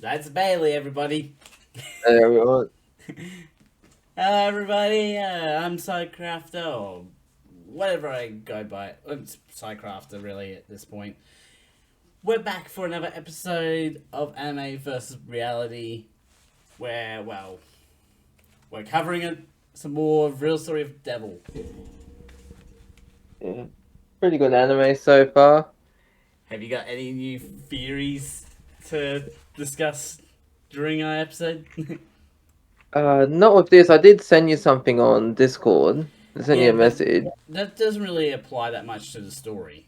That's Bailey, everybody. Hey everyone. Hello, everybody. I'm Sidecrafter, or whatever I go by. It's Sidecrafter, really, at this point. We're back for another episode of Anime versus Reality, where, well, we're covering some more Real Story of Devil. Yeah, pretty good anime so far. Have you got any new theories to discuss during our episode? Not with this. I did send you something on Discord. I sent you Yeah, a but message. that doesn't really apply that much to the story.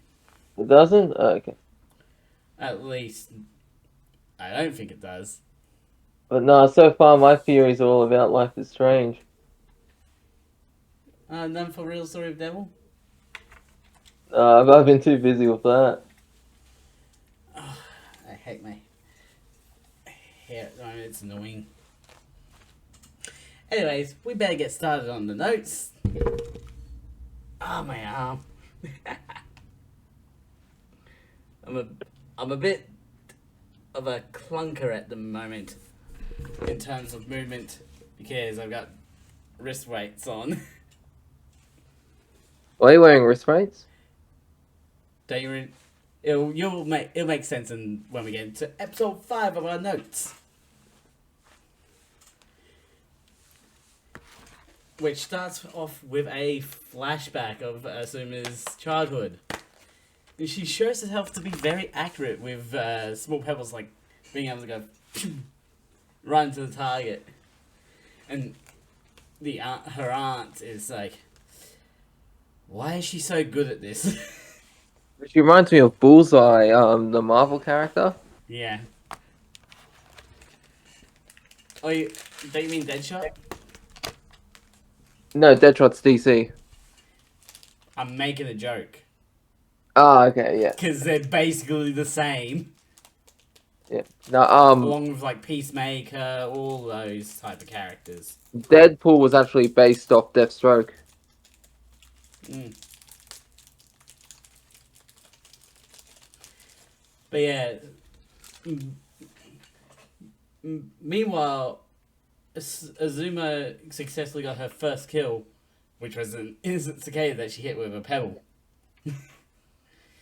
It doesn't? Okay. At least, I don't think it does. But no, so far my theories are all about Life is Strange. None for Real Story of Devil? I've been too busy with that. Oh, I hate my hair at the moment, it's annoying. Anyways, we better get started on the notes. Ah, my arm. I'm a, I'm a bit of a clunker at the moment in terms of movement because I've got wrist weights on. Why are you wearing wrist weights? Don't you? It'll make sense when we get into episode 5 of our notes, which starts off with a flashback of Asuma's childhood. She shows herself to be very accurate with small pebbles, like being able to go run to the target. And her aunt is like, why is she so good at this? She reminds me of Bullseye, the Marvel character. Yeah. Oh, don't you mean Deadshot? No, Deadshot's DC. I'm making a joke. Ah, okay, yeah. Because they're basically the same. Yeah. No, Along with, like, Peacemaker, all those type of characters. Deadpool was actually based off Deathstroke. Mm. But yeah, meanwhile, Azuma successfully got her first kill, which was an innocent cicada that she hit with a pebble.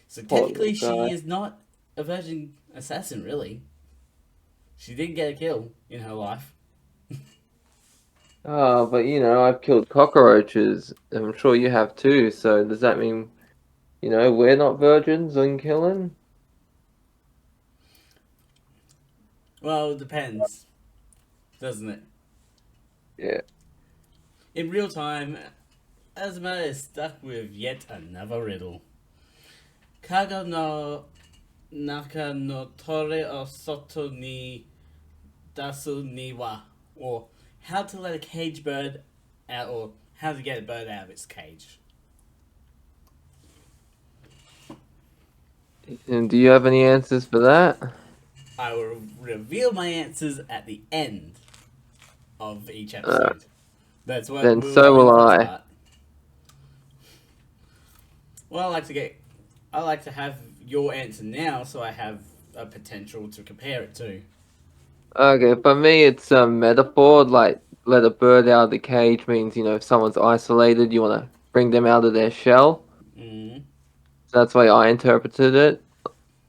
So Poor little technically, she guy. is not a virgin assassin, really. She did get a kill in her life. Oh, but I've killed cockroaches. I'm sure you have too. So does that mean, we're not virgins on killing? Well, it depends, doesn't it? Yeah. In real time, Azuma is stuck with yet another riddle. Kaga no naka no tore o soto ni dasu ni wa, or how to let a cage bird out, or how to get a bird out of its cage. And do you have any answers for that? I will reveal my answers at the end of each Uh, episode. That's what then we were so doing will for this I. part. Well, I like to have your answer now, so I have a potential to compare it to. Okay, for me it's a metaphor. Like let a bird out of the cage means if someone's isolated, you want to bring them out of their shell. Mm. So that's why I interpreted it.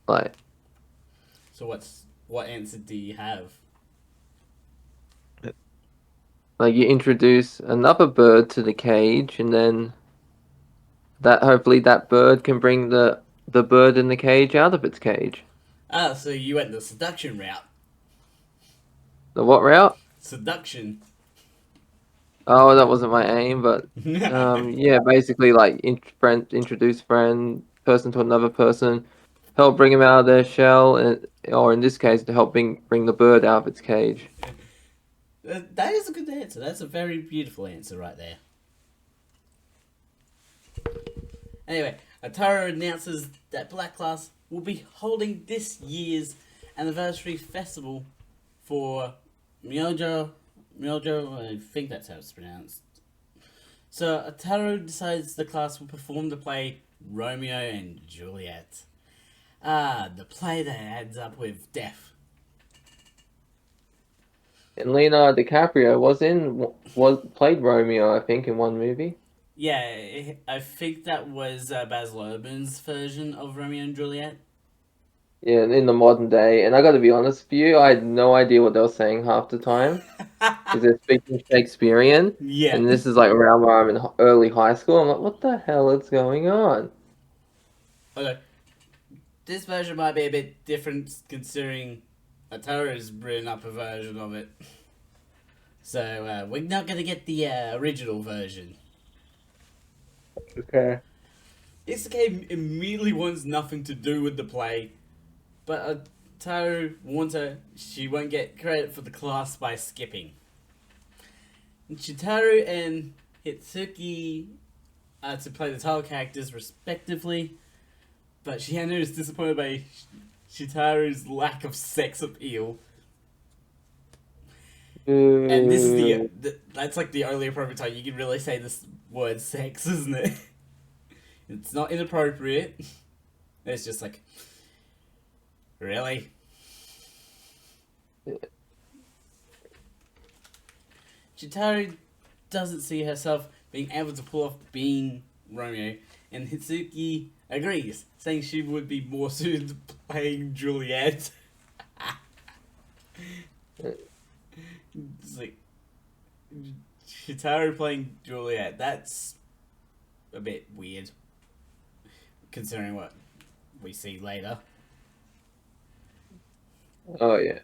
Like So what answer do you have? like you introduce another bird to the cage, and then that hopefully that bird can bring the bird in the cage out of its cage. Ah, so you went the seduction route. The what route? Seduction. Oh, that wasn't my aim, but Yeah, yeah, basically like introduce friend person to another person, help bring them out of their shell, and or in this case, to help bring the bird out of its cage. that is a good answer. That's a very beautiful answer right there. Anyway, Ataro announces that Black Class will be holding this year's anniversary festival for Myojo. Myojo, I think that's how it's pronounced. So Ataro decides the class will perform the play Romeo and Juliet. Ah, the play that ends up with death. And Leonardo DiCaprio was played Romeo, I think, in one movie. Yeah, I think that was Baz Luhrmann's version of Romeo and Juliet. Yeah, in the modern day. And I got to be honest with you, I had no idea what they were saying half the time because they're speaking Shakespearean, Yeah. and this is like around where I'm in early high school. I'm like, what the hell is going on? Okay. This version might be a bit different considering Ataru's written up a version of it. So we're not gonna get the original version. Okay. Isuke immediately wants nothing to do with the play, but Ataru warns her she won't get credit for the class by skipping. Shitaru and Hitsuki are to play the title characters respectively, but Shiano is disappointed by Shitaru's lack of sex appeal. And this is that's like the only appropriate time you can really say this word sex, isn't it? It's not inappropriate. It's just like, really? Shitaru doesn't see herself being able to pull off being Romeo, and Hitsuki agrees, saying she would be more suited to playing Juliet. It's like, Shitaru playing Juliet, that's a bit weird, considering what we see later. Oh yeah.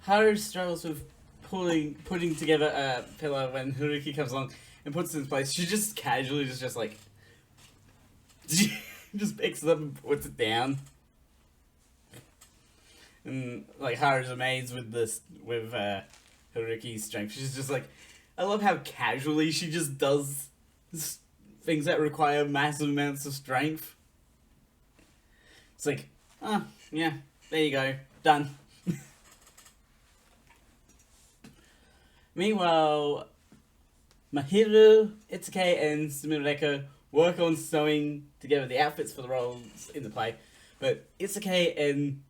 Haru struggles with putting together a pillow when Haruki comes along and puts it in place. She just casually just like just picks it up and puts it down. And like Haru's amazed with Haruki's strength. She's just like, I love how casually she just does things that require massive amounts of strength. It's like, oh yeah, there you go, done. Meanwhile, Mahiru, Itsuke, and Sumireko work on sewing together the outfits for the roles in the play, but Itsuke and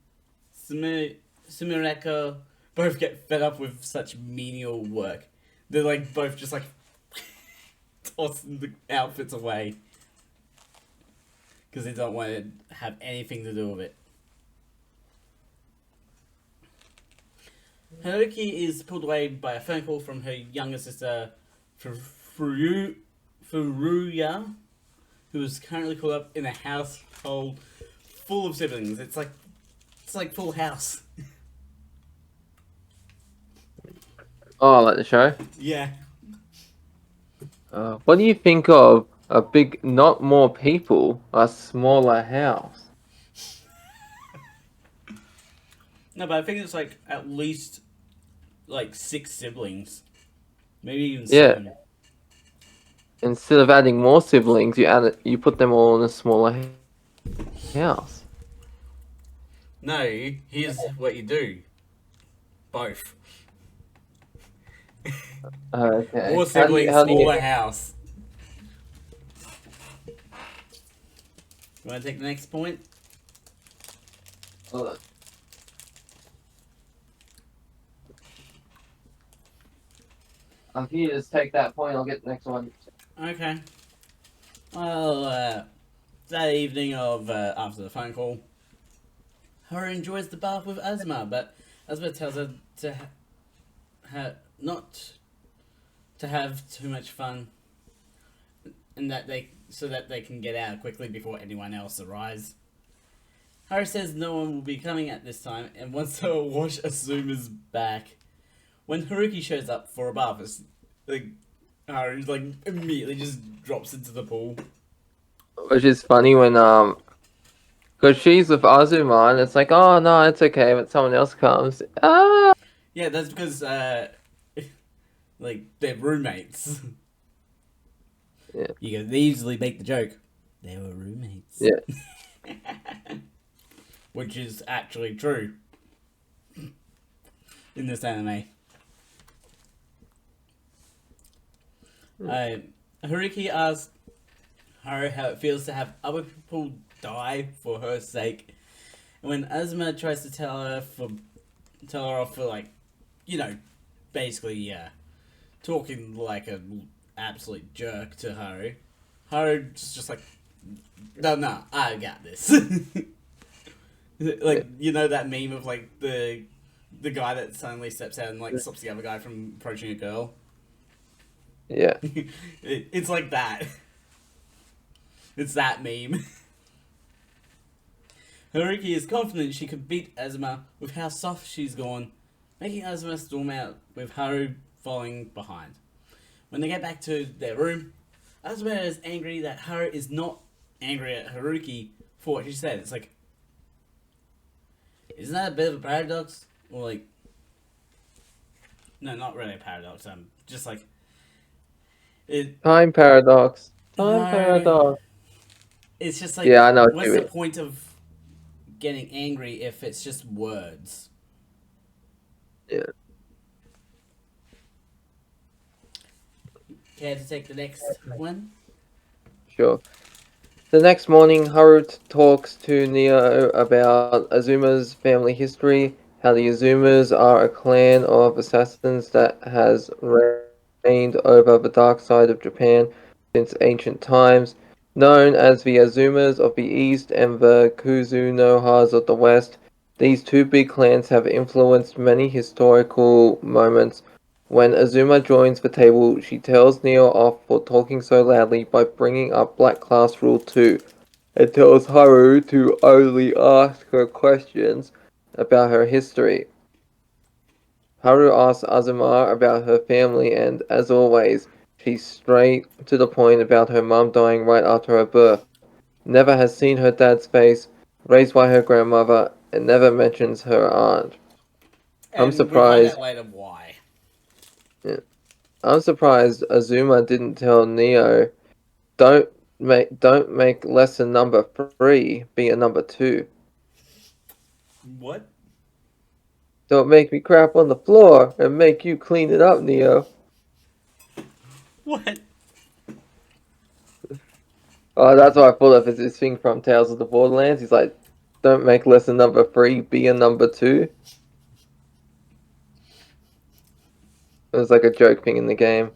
Sumireko both get fed up with such menial work. They're like both just like tossing the outfits away because they don't want to have anything to do with it. Haruki is pulled away by a phone call from her younger sister, Furuya, who is currently caught up in a household full of siblings. It's like Full House. Oh, like the show. Yeah. What do you think of a big, not more people, a smaller house? No, but I think it's like at least like 6 siblings, maybe even Yeah. 7. Instead of adding more siblings, you put them all in a smaller house. No, here's what you do. Both. Okay. More siblings, how do you, smaller house. You want to take the next point? Hold on. If you just take that point, I'll get the next one. Okay. Well, that evening of after the phone call, Haru enjoys the bath with Azuma, but Azuma tells her to not to have too much fun, and that they can get out quickly before anyone else arrives. Haru says no one will be coming at this time, and wants to wash Azuma's back. When Haruki shows up for a bath, it's like Haru like immediately just drops into the pool. Which is funny when because she's with Azuma, and it's like, oh no, it's okay, but someone else comes. Ah. Yeah, that's because like they're roommates. Yeah. You can easily make the joke. They were roommates. Yeah. Which is actually true in this anime. Haruki asks Haru how it feels to have other people die for her sake. And when Azuma tries to tell her off for like, basically, yeah, talking like an absolute jerk to Haru. Haru's just like, no, no, I got this. Yeah, Like, you know that meme of like the guy that suddenly steps out and like stops the other guy from approaching a girl. yeah. It's like that. It's that meme. Haruki is confident she could beat Azuma with how soft she's gone, making Azuma storm out with Haru following behind. When they get back to their room, Azuma is angry that Haru is not angry at Haruki for what she said. It's like, isn't that a bit of a paradox? Or like, no, not really a paradox. Just like it. Time paradox. Time No, paradox. it's just like, Yeah, I know what you what's the mean. point of getting angry if it's just words? Yeah, Care to take the next one? sure. The next morning, Haru talks to Neo about Azuma's family history, how the Azumas are a clan of assassins that has reigned over the dark side of Japan since ancient times, known as the Azumas of the east and the Kuzunohas of the west. These two big clans have influenced many historical moments. When Azuma joins the table, she tells Neo off for talking so loudly by bringing up Black Class Rule 2 and tells Haru to only ask her questions about her history. Haru asks Azuma about her family and, as always, she's straight to the point about her mum dying right after her birth, never has seen her dad's face, raised by her grandmother, and never mentions her aunt. I'm And we find surprised. out later why. Yeah, I'm surprised Azuma didn't tell Neo, don't make lesson number 3 be a number 2. What? Don't make me crap on the floor and make you clean it up, Neo. What? Oh, that's what I thought of as this thing from Tales of the Borderlands. He's like, don't make lesson number 3 be a number 2. It was like a joke thing in the game.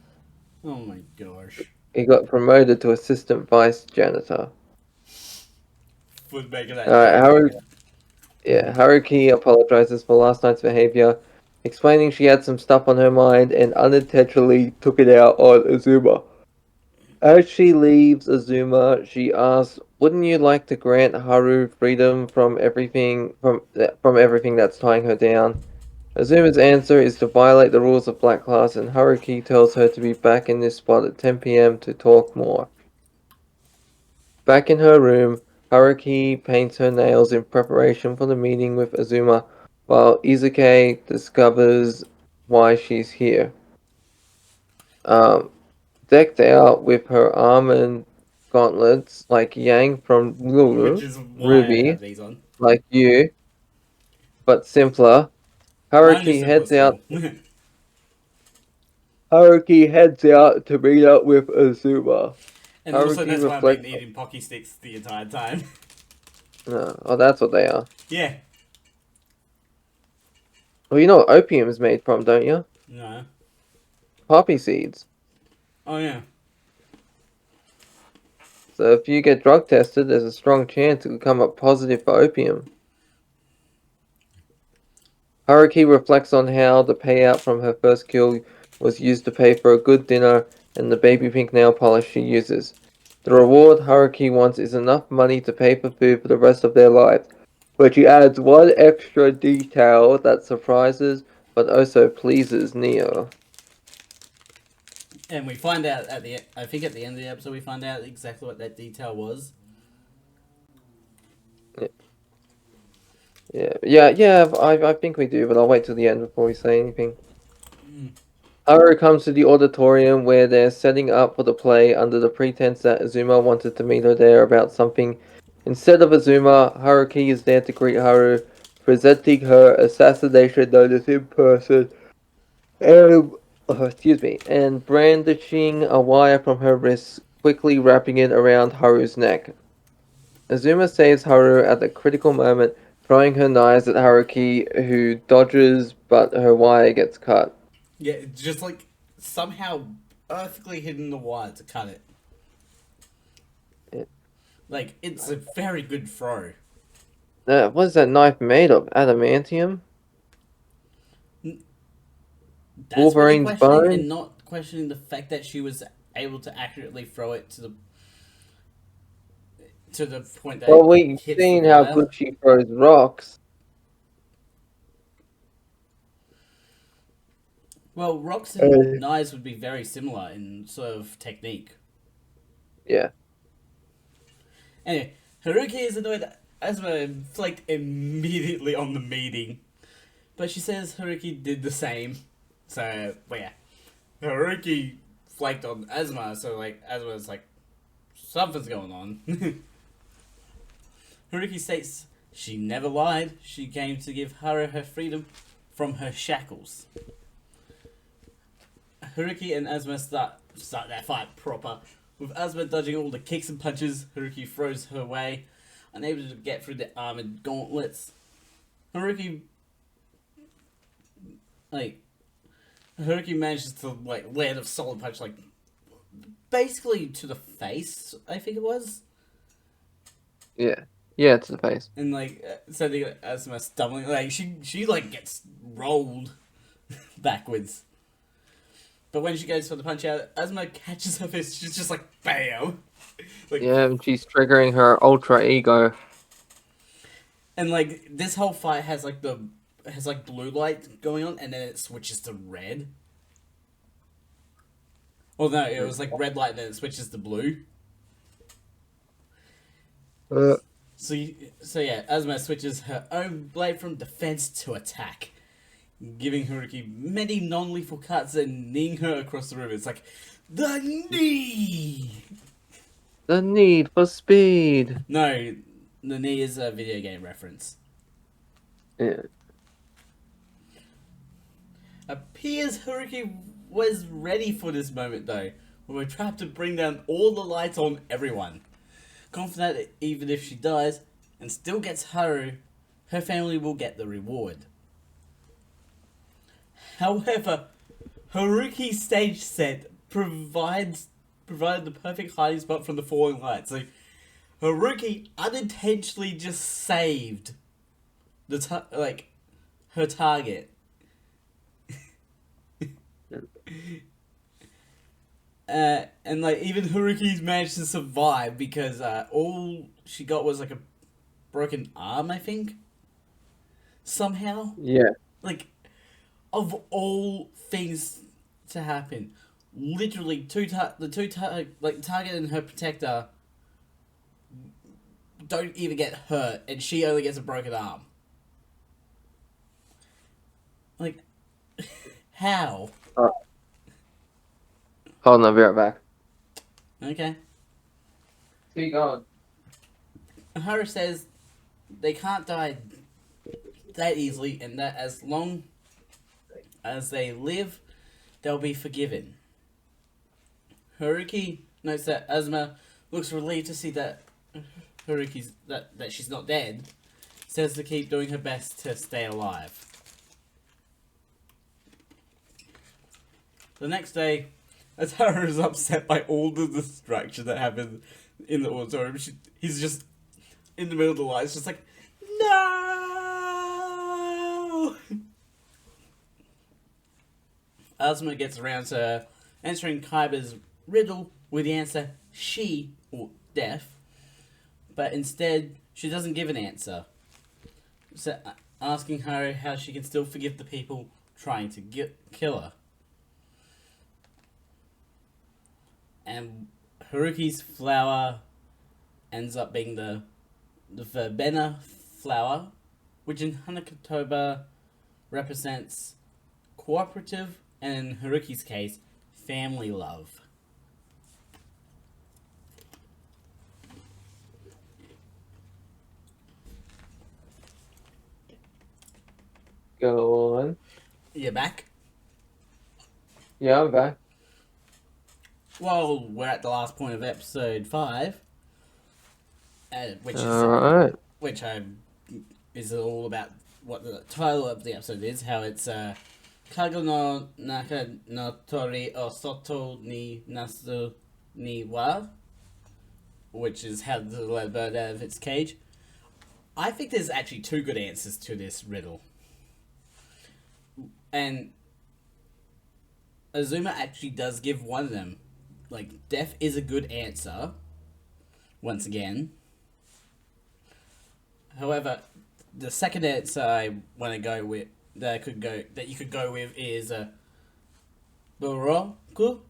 Oh my gosh. He got promoted to assistant vice janitor. For making that Alright, joke. Haruki apologizes for last night's behavior, explaining she had some stuff on her mind and unintentionally took it out on Azuma. As she leaves Azuma, she asks, "Wouldn't you like to grant Haru freedom from everything that's tying her down?" Azuma's answer is to violate the rules of Black Class, and Haruki tells her to be back in this spot at 10 p.m. to talk more. Back in her room, Haruki paints her nails in preparation for the meeting with Azuma, while Izuke discovers why she's here. Um, Decked out with her armor gauntlets like Yang from Which Lulu, is why I Ruby, have these on. like you, but simpler. Mine is Haruki simple heads out. still. Haruki heads out to meet up with Azuma. And also, Haruki that's why I've been reflects. eating Pocky Sticks the entire time. Oh, that's what they are. Yeah. Well, you know what opium is made from, don't you? No. Poppy seeds. Oh, yeah. So if you get drug tested, there's a strong chance it could come up positive for opium. Haruki reflects on how the payout from her first kill was used to pay for a good dinner and the baby pink nail polish she uses. The reward Haruki wants is enough money to pay for food for the rest of their lives, but she adds one extra detail that surprises but also pleases Neo. And we find out at the I think at the end of the episode we find out exactly what that detail was. Yeah, I think we do, but I'll wait till the end before we say anything. Haru comes to the auditorium where they're setting up for the play under the pretense that Azuma wanted to meet her there about something. Instead of Azuma, Haruki is there to greet Haru, presenting her assassination notice in person, and, and brandishing a wire from her wrist, quickly wrapping it around Haru's neck. Azuma saves Haru at the critical moment, throwing her knives at Haruki, who dodges, but her wire gets cut. Yeah, it's just like somehow perfectly hidden the wire to cut it. Yeah. Like, it's a very good throw. What's that knife made of? Adamantium? That's what they're Wolverine's questioning, bone? and not questioning the fact that she was able to accurately throw it to the point that Well, it we've hits the seen how wire. good she throws rocks. Well, rocks and Uh, knives would be very similar in sort of technique. yeah. Anyway, Haruki is annoyed that Asuma flaked immediately on the meeting, but she says Haruki did the same. So, well, yeah. Haruki flaked on Asuma, so, like, Asuma's like, something's going on. Haruki states she never lied. She came to give Haru her freedom from her shackles. Haruki and Asuma start their fight proper. With Asuma dodging all the kicks and punches, Haruki throws her way, unable to get through the armored gauntlets. Haruki, like, Haruki manages to land a solid punch, basically to the face. I think it was, Yeah. Yeah, to the face. and sending Asuma stumbling. She gets rolled backwards. But when she goes for the punch out, Asuma catches her fist. She's just like bam. Yeah, and she's triggering her ultra ego. And this whole fight has blue light going on, and then it switches to red. Well, no, it was red light, then it switches to blue. So yeah, Asuma switches her own blade from defense to attack, giving Haruki many non-lethal cuts and kneeing her across the room. It's like the knee. The need for speed. No, the knee is a video game reference. Yeah. Appears Haruki was ready for this moment though, when we're trapped to bring down all the lights on everyone. Confident that even if she dies and still gets Haru, her family will get the reward. However, Haruki's stage set provided the perfect hiding spot from the falling lights. So Haruki unintentionally just saved her target. And even Haruki's managed to survive because all she got was a broken arm, I think. Somehow, Yeah. of all things to happen, literally target and her protector don't even get hurt, and she only gets a broken arm. How? Hold on, I'll be right back. Okay. Keep going. Haru says they can't die that easily, and that as long as they live, they'll be forgiven. Haruki notes that Asuma looks relieved to see that that she's not dead. Says to keep doing her best to stay alive. The next day, Atara is upset by all the distraction that happened in the auditorium. He's just in the middle of the lights, just like, no! Asuma gets around to answering Kaiba's riddle with the answer she or death, but instead she doesn't give an answer. So asking her how she can still forgive the people trying to kill her. And Haruki's flower ends up being the verbena flower, which in Hanakatoba represents cooperative, and in Haruki's case, family love. Go on. You're back? Yeah, I'm back. Well, we're at the last point of episode 5, which is Alright. is all about what the title of the episode is, how it's Kago no naka no tori o soto ni nasu ni wa, which is how to let a bird out of its cage. I think there's actually two good answers to this riddle. And Azuma actually does give one of them. Like, death is a good answer, once again. However, the second answer I want to go with, that you could go with is Boroku,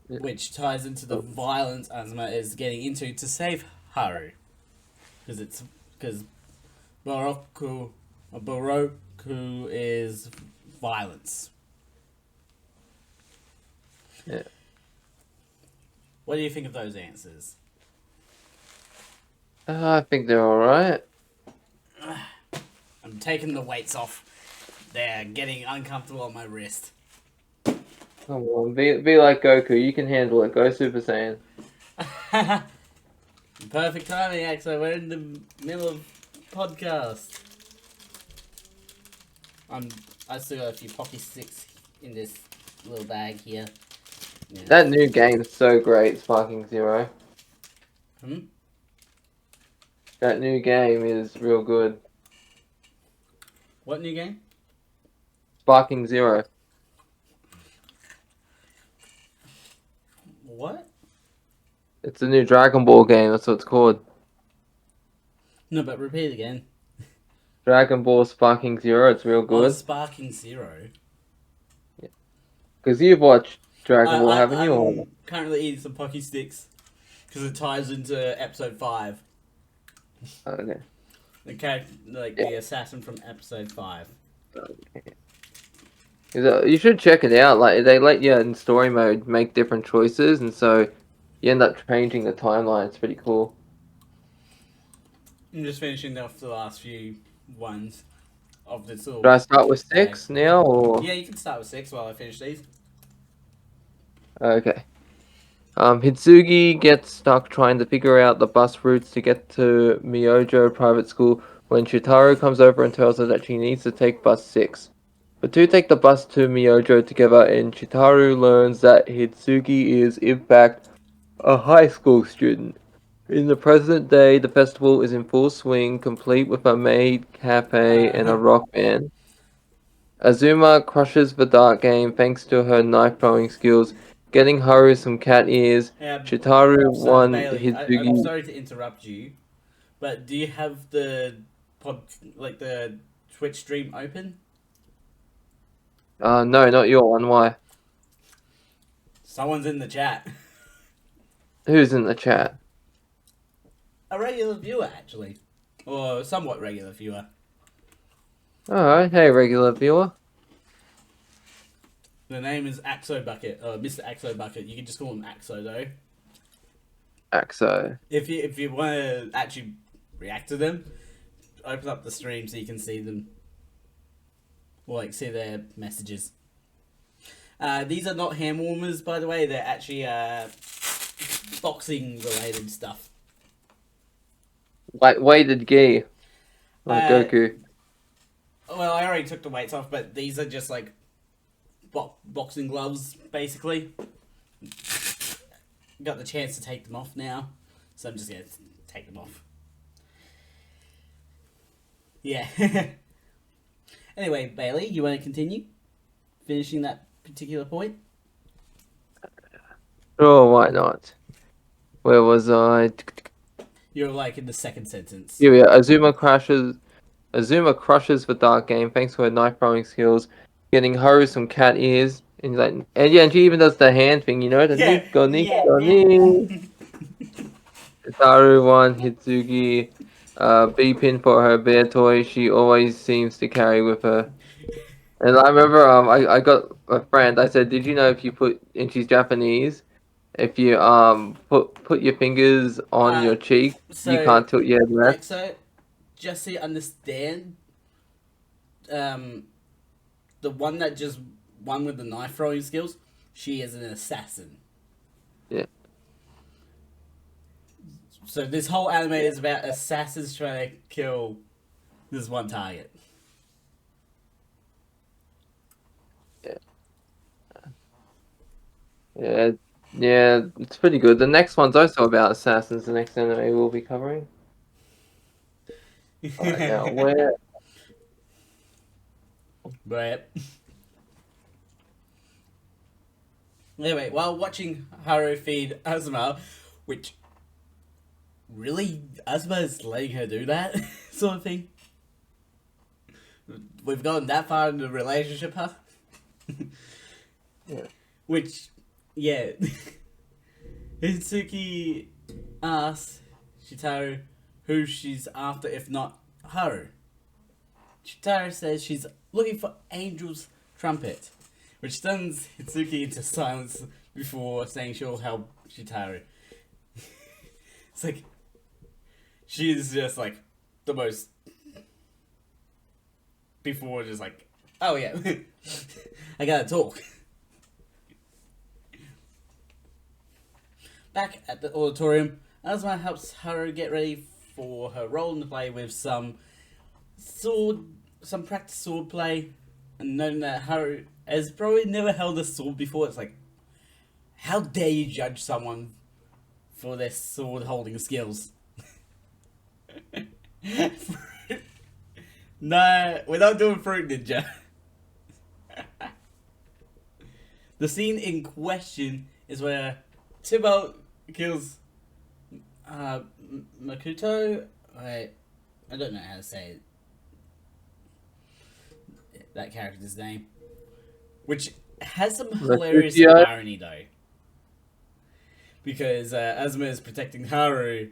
which ties into the violence Azuma is getting into to save Haru, because Boroku is violence. Yeah. What do you think of those answers? I think they're alright. I'm taking the weights off. They're getting uncomfortable on my wrist. Come on, be like Goku. You can handle it. Go Super Saiyan. Perfect timing, Axo. We're in the middle of podcast. I still got a few Pocky Sticks in this little bag here. Yeah. That new game's so great, Sparking Zero. That new game is real good. What new game? Sparking Zero. What? It's a new Dragon Ball game, that's what it's called. No, but repeat again. Dragon Ball Sparking Zero, it's real Oh, good. Sparking Zero. Because you've watched Dragon Ball, haven't you? I'm currently eating some Pocky Sticks because it ties into episode 5. Okay. The assassin from episode 5. Okay. You should check it out. Like, they let you in story mode make different choices, and so you end up changing the timeline. It's pretty cool. I'm just finishing off the last few ones of this little. Should I start with 6 now, or? Yeah, you can start with 6 while I finish these. Okay. Hitsugi gets stuck trying to figure out the bus routes to get to Myojo Private School when Shitaru comes over and tells her that she needs to take bus 6. The two take the bus to Myojo together, and Shitaru learns that Hitsugi is, in fact, a high school student. In the present day, the festival is in full swing, complete with a maid, cafe, and a rock band. Azuma crushes the dart game thanks to her knife-throwing skills, getting Haru some cat ears. Shitaru won Bailey, I'm Hitsugi. sorry to interrupt you, but do you have the the Twitch stream open? No, not your one. Why? Someone's in the chat. Who's in the chat? A regular viewer, actually. Or somewhat regular viewer. Alright, hey regular viewer. The name is Axo Bucket, or Mr. Axo Bucket. You can just call him Axo, though. Axo. If you want to actually react to them, open up the stream so you can see them. Or, see their messages. These are not hand warmers, by the way. They're actually boxing-related stuff. Like weighted gi. Like Goku. Well, I already took the weights off, but these are just like boxing gloves, basically. Got the chance to take them off now, so I'm just gonna take them off. Yeah. Anyway, Bailey, you want to continue finishing that particular point? Sure, why not? Where was I? You're like in the second sentence. Yeah, Azuma crushes the dark game thanks to her knife throwing skills, getting Haru some cat ears, and he's like, and she even does the hand thing, the Nico Nico Ni. Taru won Hitsugi B-pin for her bear toy she always seems to carry with her. And I remember I got a friend, I said, did you know if you put, and she's Japanese, if you put your fingers on your cheek, you can't tilt your head left. So, just so you understand, the one that just won with the knife throwing skills, she is an assassin. Yeah. So this whole anime is about assassins trying to kill this one target. Yeah, yeah, it's pretty good. The next one's also about assassins. The next anime we'll be covering. All right, now where? But anyway, while watching Haru feed Azuma, which really Azuma is letting her do that sort of thing. We've gotten that far in the relationship, huh? Yeah. Which, yeah. Hitsuki asks Shitaru who she's after if not Haru. Shitaru says she's looking for Angel's trumpet, which stuns Hitsuki into silence before saying she'll help Shitaru. It's like, she's just like the most. Before just like, oh yeah, I gotta talk. Back at the auditorium, Azuma helps Haru get ready for her role in the play with some practice sword play, and noting that Haru has probably never held a sword before. It's like, how dare you judge someone for their sword holding skills? No, we're not doing Fruit Ninja. The scene in question is where Tybalt kills Makoto. Wait, I don't know how to say that character's name. Which has some hilarious Mercutio? irony though. Because Azuma is protecting Haru,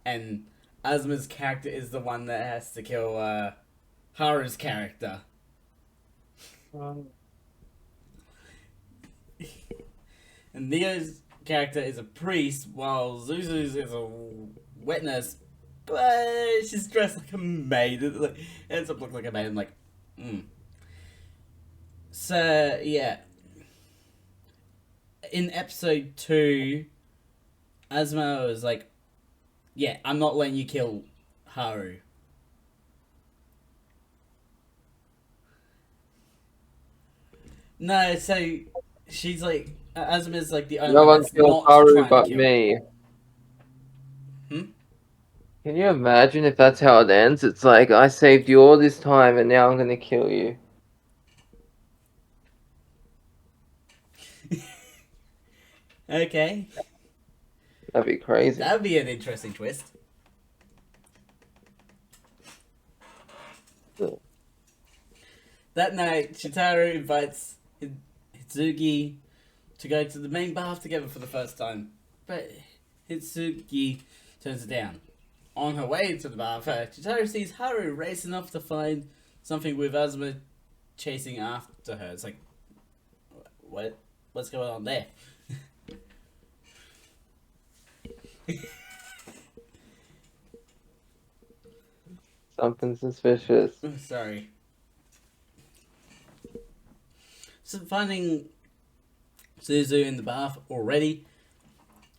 and Azuma's character is the one that has to kill Haru's character. And Neo's character is a priest, while Zuzu's is a wet nurse, but she's dressed like a maid. It like, ends up looking like a maid. I'm like, So, yeah. In episode 2, Azuma was like, yeah, I'm not letting you kill Haru. No, so she's like, Azuma's like the only No one one that's kills not Haru trying to but kill. me. Hmm? Can you imagine if that's how it ends? It's like, I saved you all this time and now I'm gonna kill you. Okay. That'd be crazy. That would be an interesting twist. That night, Shitaru invites Hitsuki to go to the main bath together for the first time, but Hitsuki turns it down. On her way to the bath, Shitaru sees Haru racing off to find something with Azuma chasing after her. It's like, what's going on there? Something suspicious. Sorry. So finding Suzu in the bath already,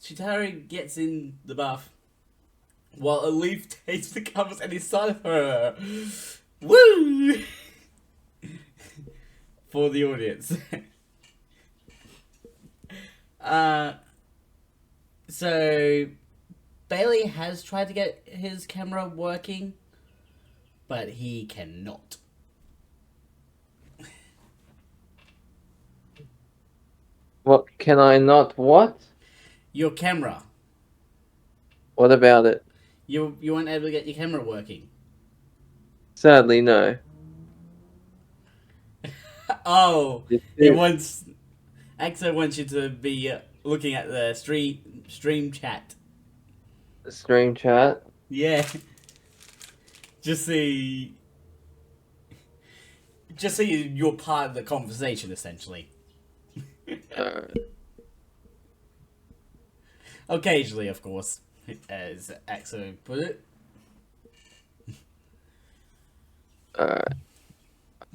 Shitaru gets in the bath while a leaf takes the covers and inside of her. Woo! For the audience. So Bailey has tried to get his camera working, but he cannot. What, can I not what? Your camera. What about it? You weren't able to get your camera working. Sadly, no. Oh, It's he it. wants. Axo wants you to be looking at the stream chat. The stream chat. Yeah. Just see. Just so you're part of the conversation, essentially. Occasionally, of course, as Axo put it.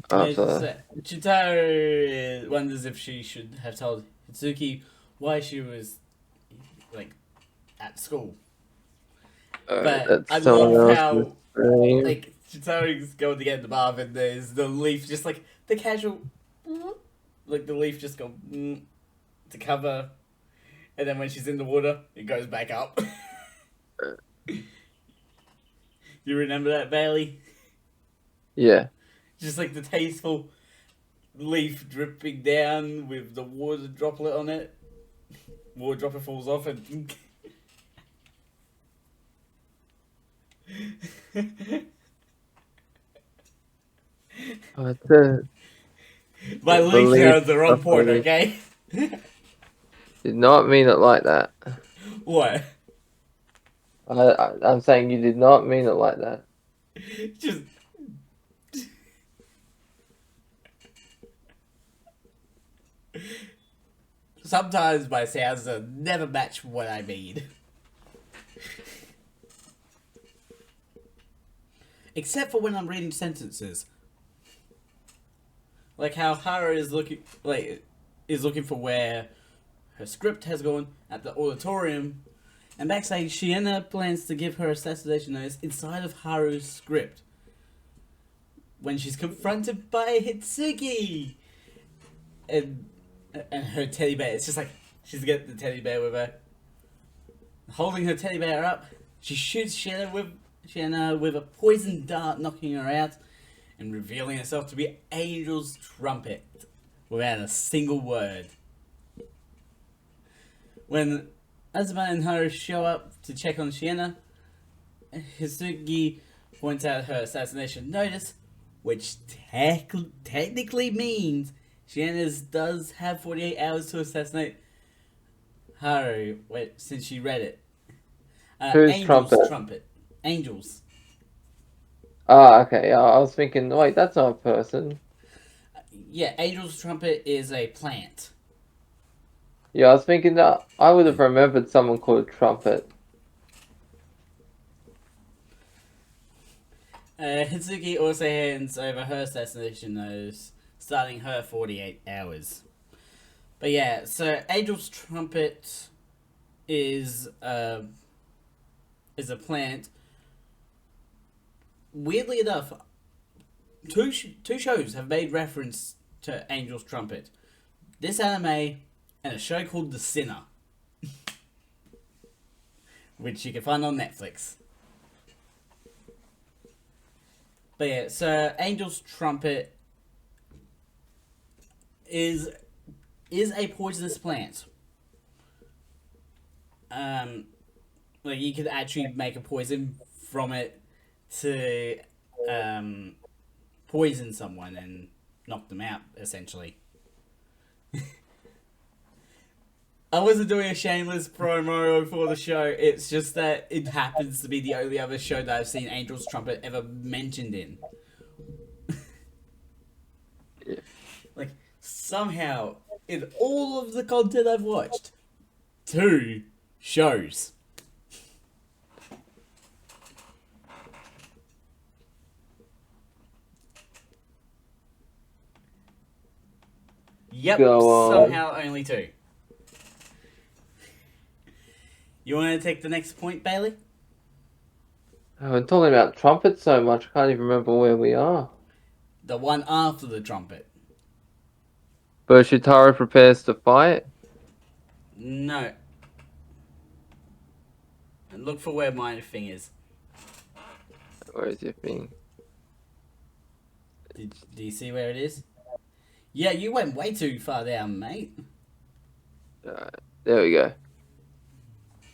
After. Chitaro wonders if she should have told Hitsuki why she was, like, at school. But I That's someone love else's how, stream. like, Chitaro's going to get in the bath and there's the leaf just, like, the casual, like, the leaf just go, to cover, and then when she's in the water, it goes back up. You remember that, Bailey? Yeah. Just like the tasteful leaf dripping down with the water droplet on it. Water droplet falls off and. But My leaf believe sounds the wrong point, properly. okay? Did not mean it like that. What? I'm saying you did not mean it like that. Just. Sometimes my sounds never match what I mean. Except for when I'm reading sentences. Like how Hara is looking for where her script has gone at the auditorium, and backstage Shiena plans to give her assassination notice inside of Haru's script. When she's confronted by Hitsuki and her teddy bear, it's just like she's got the teddy bear with her, holding her teddy bear up. She shoots Shiena with a poison dart, knocking her out and revealing herself to be Angel's trumpet without a single word. When Azuma and Haru show up to check on Shiena, Hitsuki points out her assassination notice, which technically means Shiena does have 48 hours to assassinate Haru since she read it. Whose Angel's trumpet? Angels. Ah, okay. I was thinking, wait, that's not a person. Yeah, Angel's trumpet is a plant. Yeah, I was thinking that I would have remembered someone called Trumpet. Hitsuki also hands over her assassination notice, starting her 48 hours. But yeah, so Angel's trumpet is a plant. Weirdly enough, two shows have made reference to Angel's trumpet. This anime and a show called The Sinner, which you can find on Netflix. But yeah, so Angel's trumpet is a poisonous plant. Like you could actually make a poison from it to poison someone and knock them out, essentially. I wasn't doing a shameless promo for the show. It's just that it happens to be the only other show that I've seen Angel's Trumpet ever mentioned in. Yeah. Like, somehow, in all of the content I've watched, 2 shows. Yep, Go on. somehow only 2. You want to take the next point, Bailey? I've been talking about trumpets so much, I can't even remember where we are. The one after the trumpet. But Shitaro prepares to fight? No. And look for where my thing is. Where is your thing? Do you see where it is? Yeah, you went way too far down, mate. There we go.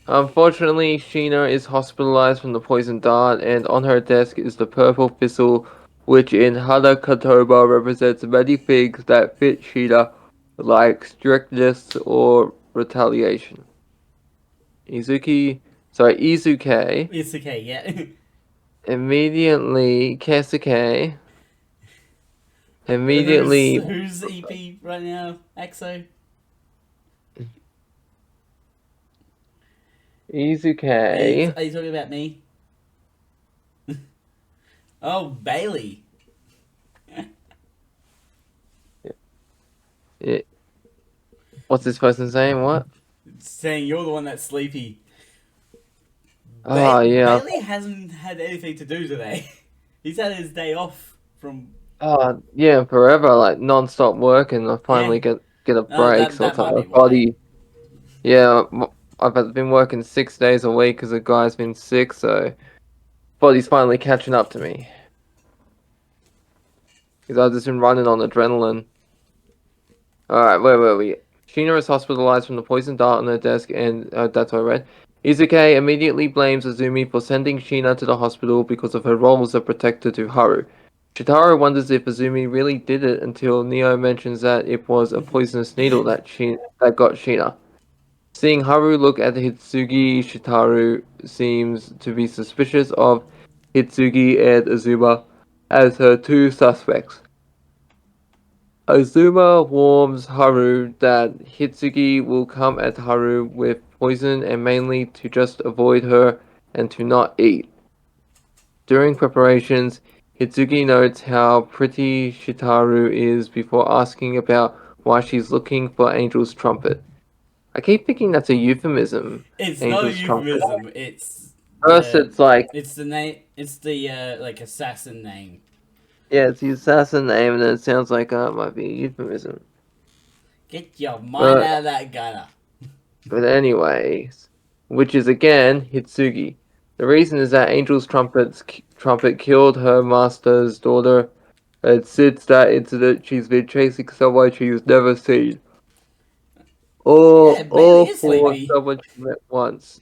Unfortunately, Sheena is hospitalized from the poison dart, and on her desk is the purple thistle, which in Hanakatoba represents many things that fit Sheena, like strictness or retaliation. Izuke, It's okay, yeah. immediately, Kasuke, immediately, Who's EP right now? Axo? Izuke, Are you talking about me? Oh, Bailey. what's this person saying, what? Saying you're the one that's sleepy. Oh, yeah. Bailey hasn't had anything to do today. He's had his day off from... Oh, yeah, forever, like non-stop work, and I finally Yeah. get a Oh, break. that might Sometimes be my why. body, yeah, I've been working 6 days a week because the guy's been sick, so body's finally catching up to me. Because I've just been running on adrenaline. Alright, where were we? Sheena is hospitalized from the poison dart on her desk, and that's what I read. Izuke immediately blames Azumi for sending Sheena to the hospital because of her role as a protector to Haru. Shitaro wonders if Azumi really did it until Neo mentions that it was a poisonous needle that got Sheena. Seeing Haru look at Hitsugi, Shitaro seems to be suspicious of Hitsugi and Azuma as her two suspects. Azuma warns Haru that Hitsugi will come at Haru with poison and mainly to just avoid her and to not eat. During preparations, Hitsugi notes how pretty Shitaru is before asking about why she's looking for Angel's trumpet. I keep thinking that's a euphemism, It's not a Angel's trumpet. euphemism. It's First, the it's like, it's the name. It's the like assassin name. yeah, it's the assassin name, and then it sounds like it might be a euphemism. Get your mind But out of that gutter. But anyways, which is again Hitsugi. The reason is that Angel's trumpet killed her master's daughter, and since that incident, she's been chasing someone she's never seen, Yeah, it mainly or is for sleepy. someone she met once.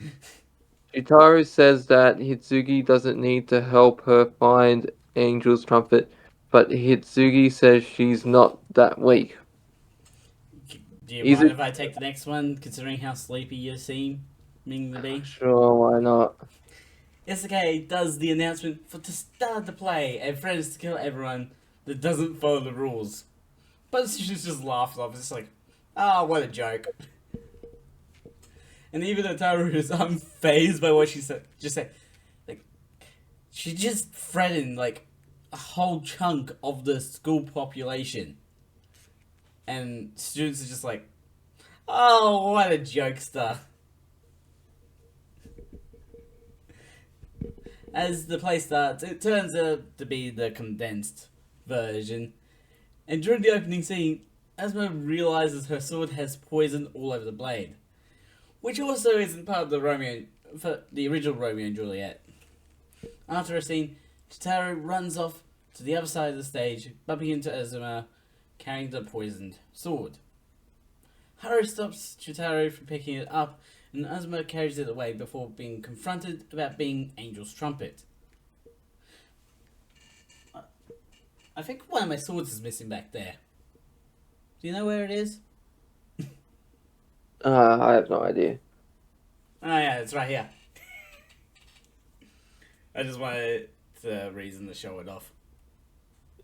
Shitaru says that Hitsugi doesn't need to help her find Angel's trumpet, but Hitsugi says she's not that weak. Do you mind Izu- if I take the next one, considering how sleepy you seem to be? Sure, why not? SK does the announcement for to start the play and threatens to kill everyone that doesn't follow the rules. But she just laughs off. It's like, oh, what a joke. And even though Taru is unfazed by what she said, like, she just threatened, like, a whole chunk of the school population. And students are just like, oh, what a jokester. As the play starts, it turns out to be the condensed version. And during the opening scene, Asma realizes her sword has poison all over the blade, which also isn't part of the original Romeo and Juliet. After a scene, Chitaro runs off to the other side of the stage, bumping into Azuma carrying the poisoned sword. Haru stops Chitaro from picking it up, and Azuma carries it away before being confronted about being Angel's trumpet. I think one of my swords is missing back there. Do you know where it is? I have no idea. Oh yeah, it's right here. I just wanted the reason to show it off.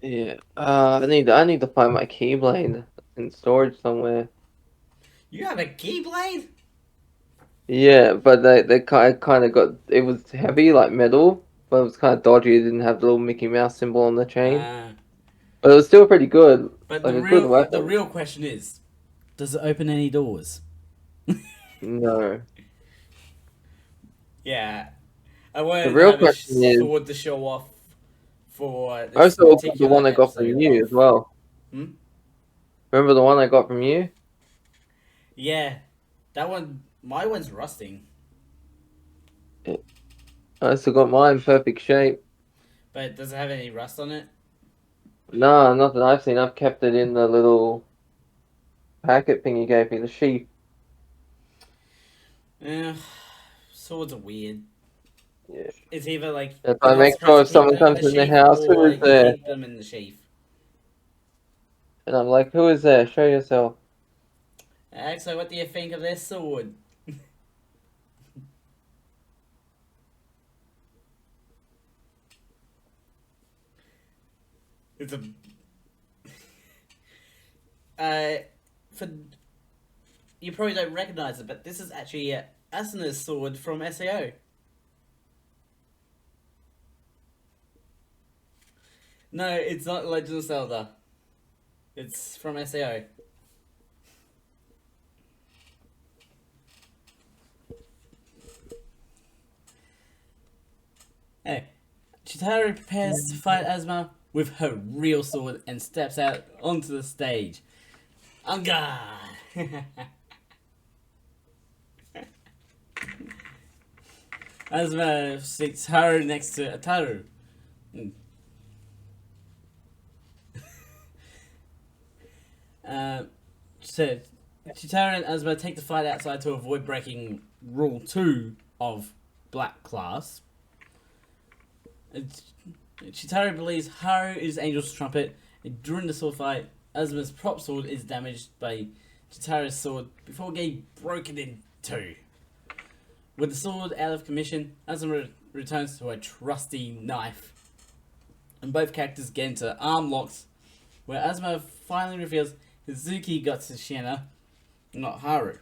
Yeah. I need to find my keyblade in storage somewhere. You have a keyblade? Yeah, but they kind of got it was heavy like metal, but it was kind of dodgy. It didn't have the little Mickey Mouse symbol on the chain, Uh, but it was still pretty good, but like a good the weapon. real question is, does it open any doors? No, Yeah, I the wanted to real have a question is, sword to show off for I this also got the particular one I got from episode you of. as well. Hmm? Remember the one I got from you? Yeah, that one. My one's rusting, Yeah. I still got mine in perfect shape. but does it have any rust on it? Nah, not that I've seen. I've kept it in the little packet thing you gave me, the sheath. Yeah, swords are weird. Yeah. It's either like If you're I not make supposed sure to if keep someone them in comes the in the sheath, house, who or is you there? keep them in the sheath. And I'm like, who is there? Show yourself. Actually, what do you think of this sword? It's a for you probably don't recognize it, but this is actually Asuna's sword from SAO. No, it's not Legend of Zelda. It's from SAO. Hey, Chitaro prepares to fight Asma with her real sword and steps out onto the stage. Anga! Asuma sits Haru next to Ataru. Uh, so, Chitara and Asuma take the fight outside to avoid breaking Rule 2 of Black Class. Chitara believes Haru is Angel's trumpet, and during the sword fight, Azuma's prop sword is damaged by Chitara's sword before getting broken in two. With the sword out of commission, Azuma returns to her trusty knife, and both characters get into arm locks, where Azuma finally reveals Hizuki got Tsushima, not Haru.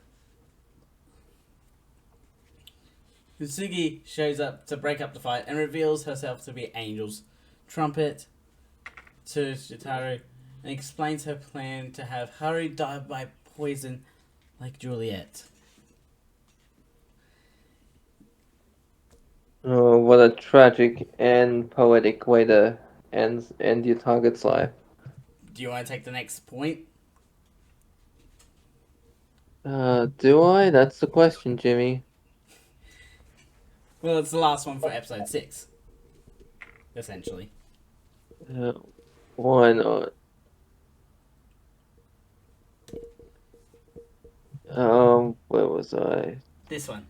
Hizuki shows up to break up the fight and reveals herself to be Angel's trumpet to Shitaru and explains her plan to have Haru die by poison like Juliet. Oh, what a tragic and poetic way to end your target's life. Do you want to take the next point? Do I? That's the question, Jimmy. Well, it's the last one for episode 6, essentially. Why not? Where was I? This one.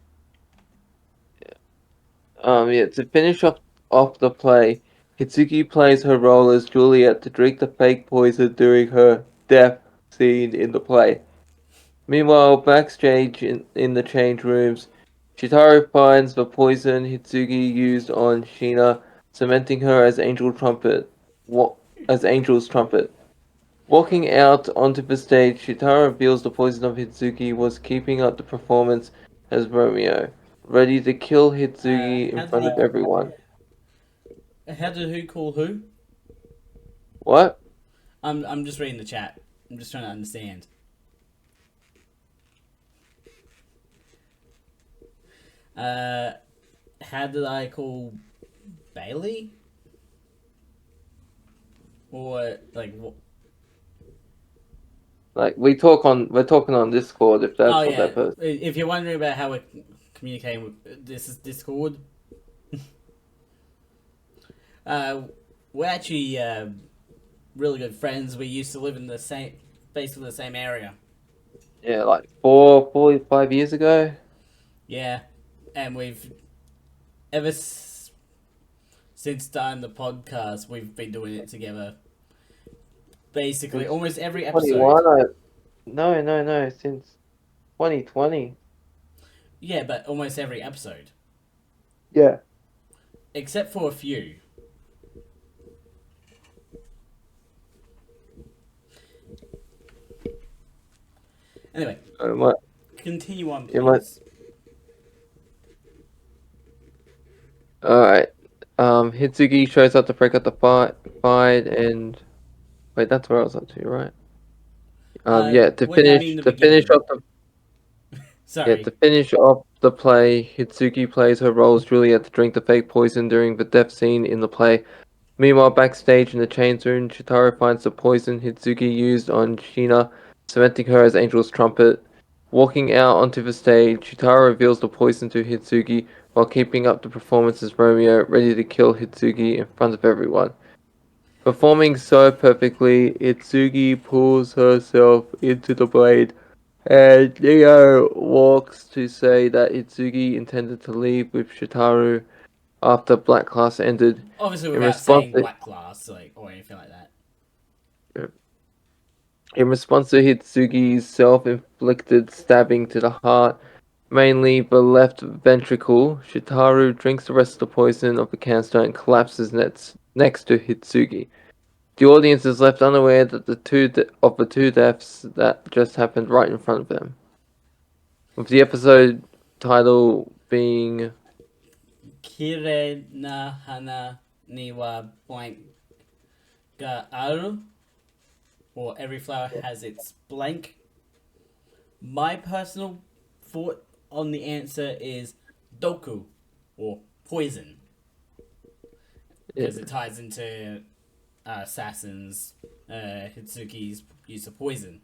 Yeah, to finish off the play, Hitsuki plays her role as Juliet to drink the fake poison during her death scene in the play. Meanwhile, backstage in the change rooms, Shitaro finds the poison Hitsuki used on Shina, cementing her as Angel's trumpet. Walking out onto the stage, Shitaro reveals the poison of Hitsuki was keeping up the performance as Romeo, ready to kill Hitsuki in How did front of he? everyone. How did who call who? What? I'm just reading the chat. I'm just trying to understand. How did I call Bailey? Or like what? Like we're talking on Discord if Oh that's what yeah. that person. If you're wondering about how we're communicating with this is Discord. uh, we're actually really good friends. We used to live in basically the same area. Yeah, like 4, 5 years ago. Yeah, and we've ever since starting the podcast, we've been doing it together. Basically, Since almost every episode. 21. No. Since 2020. Yeah, but almost every episode, Yeah. except for a few. Anyway, What? continue on, You might. please. All right. Hitsugi shows up to break up the fight, and wait, that's where I was up to, right? Yeah. To What happened in finish, the to finish beginning? off the yeah, Sorry. to finish off the play, Hitsugi plays her role as Juliet to drink the fake poison during the death scene in the play. Meanwhile, backstage in the change room, Shitaro finds the poison Hitsugi used on Shina, cementing her as Angel's trumpet. Walking out onto the stage, Shitaro reveals the poison to Hitsugi while keeping up the performance as Romeo, ready to kill Hitsugi in front of everyone. Performing so perfectly, Hitsugi pulls herself into the blade, and Neo walks to say that Hitsugi intended to leave with Shitaro after Black Class ended. Obviously, In without response saying to black glass, like or anything like that. In response to Hitsugi's self-inflicted stabbing to the heart, mainly the left ventricle, Shitaru drinks the rest of the poison of the canister and collapses next to Hitsugi. The audience is left unaware that the two deaths that just happened right in front of them. With the episode title being Kire na hana ni wa blank ga aru, or every flower has its blank. My personal thought on the answer is doku, or poison, because it ties into Assassin's Hitsuki's use of poison.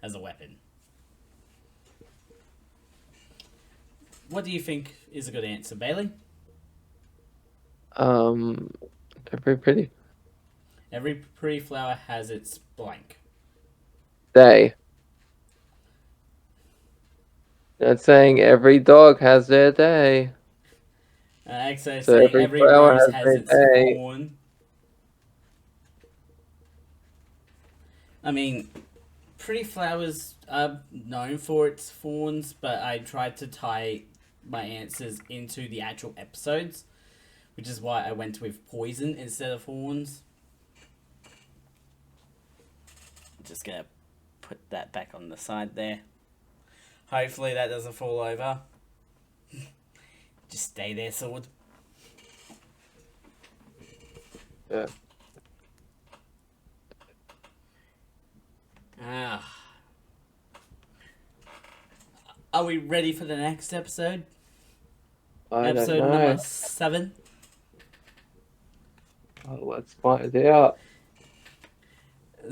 as a weapon. What do you think is a good answer, Bailey? Um, they're very pretty. Every pretty flower has its blank. Day. Not saying every dog has their day. Exo So saying every every flower rose has has their its day. thorn. I mean, pretty flowers are known for its thorns, but I tried to tie my answers into the actual episodes, which is why I went with poison instead of thorns. Just gonna put that back on the side there. Hopefully that doesn't fall over. Just stay there, sword. Yeah. Ah. Are we ready for the next episode? I don't Episode know. number 7. Oh, let's find out.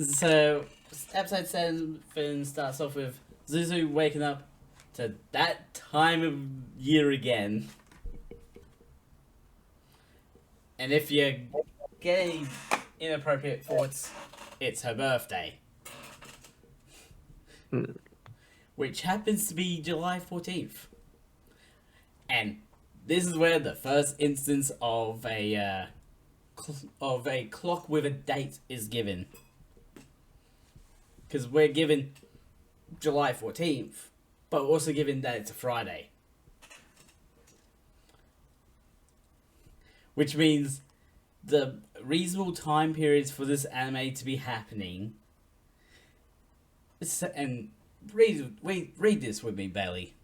So, episode 7 starts off with Zuzu waking up to that time of year again. And if you're getting inappropriate thoughts, it's her birthday. Which happens to be July 14th. And this is where the first instance of a clock with a date is given. Because we're given July 14th, but we're also given that it's a Friday. Which means the reasonable time periods for this anime to be happening. And read this with me, Bailey.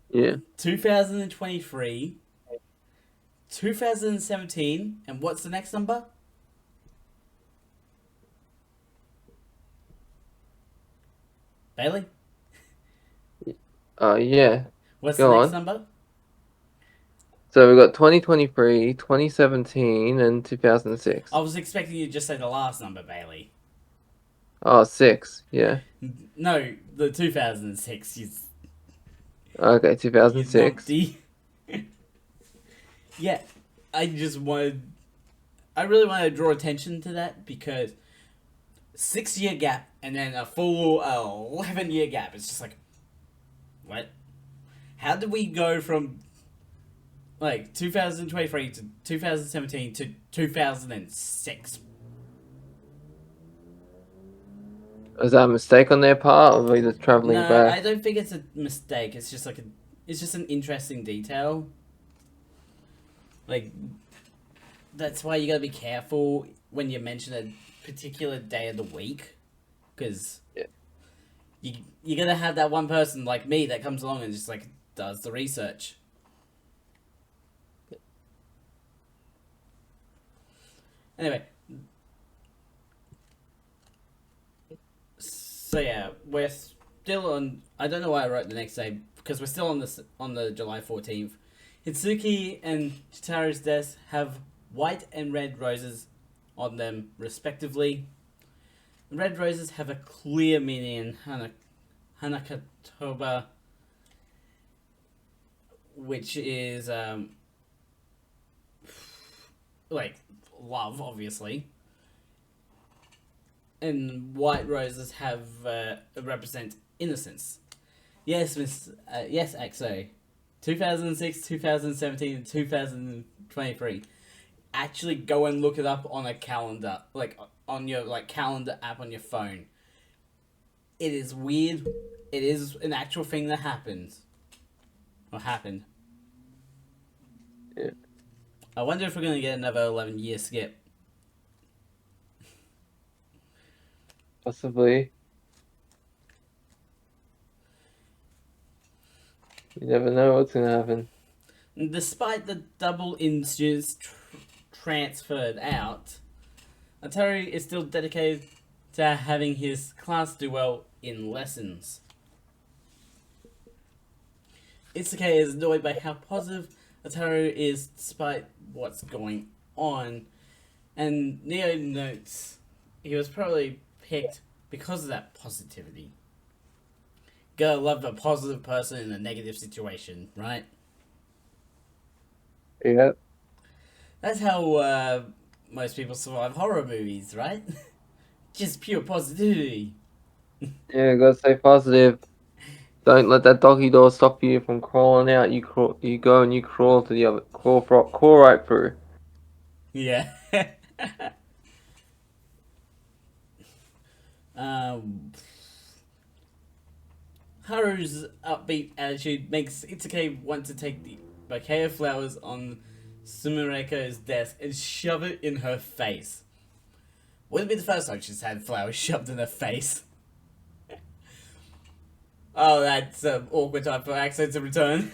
Yeah. 2023, 2017, and what's the next number? Bailey? Yeah. What's Go the next on. number? So we've got 2023, 2017, and 2006. I was expecting you to just say the last number, Bailey. Oh, 6. Yeah. No, the 2006. Okay, You 2006. numpty. Yeah, I really wanted to draw attention to that because 6-year gap and then a full 11-year gap. It's just like, what? How did we go from like 2023 to 2017 to 2006? Was that a mistake on their part, or were we just traveling No, I back? don't think it's a mistake. It's just it's just an interesting detail. Like, that's why you gotta be careful when you mention a particular day of the week, because Yeah. you're gonna have that one person like me that comes along and just like does the research. Anyway, so yeah, we're still on. I don't know why I wrote the next day because we're still on the July 14th. Hitsuki and Chitaro's desk have white and red roses on them, respectively. The red roses have a clear meaning in Hanakatoba, which is like love, obviously. And white roses have represent innocence. Yes, yes, XO. 2006, 2017, and 2023. Actually go and look it up on a calendar, like on your calendar app on your phone. It is weird. It is an actual thing that happens. Or happened. Yeah. I wonder if we're gonna get another 11-year skip. Possibly. You never know what's gonna happen. Despite the double in students transferred out, Ataru is still dedicated to having his class do well in lessons. Itsuke is annoyed by how positive Ataru is despite what's going on, and Neo notes he was probably picked because of that positivity. Gotta love a positive person in a negative situation, right? Yeah, That's how most people survive horror movies, right? Just pure positivity. yeah, gotta stay positive. Don't let that doggy door stop you from crawling out. You go and you crawl to the other, crawl right through. Yeah. um, Haru's upbeat attitude makes Itsuke want to take the bouquet of flowers on Sumireko's desk and shove it in her face. Wouldn't be the first time she's had flowers shoved in her face. Oh, that's an awkward time for accent to return.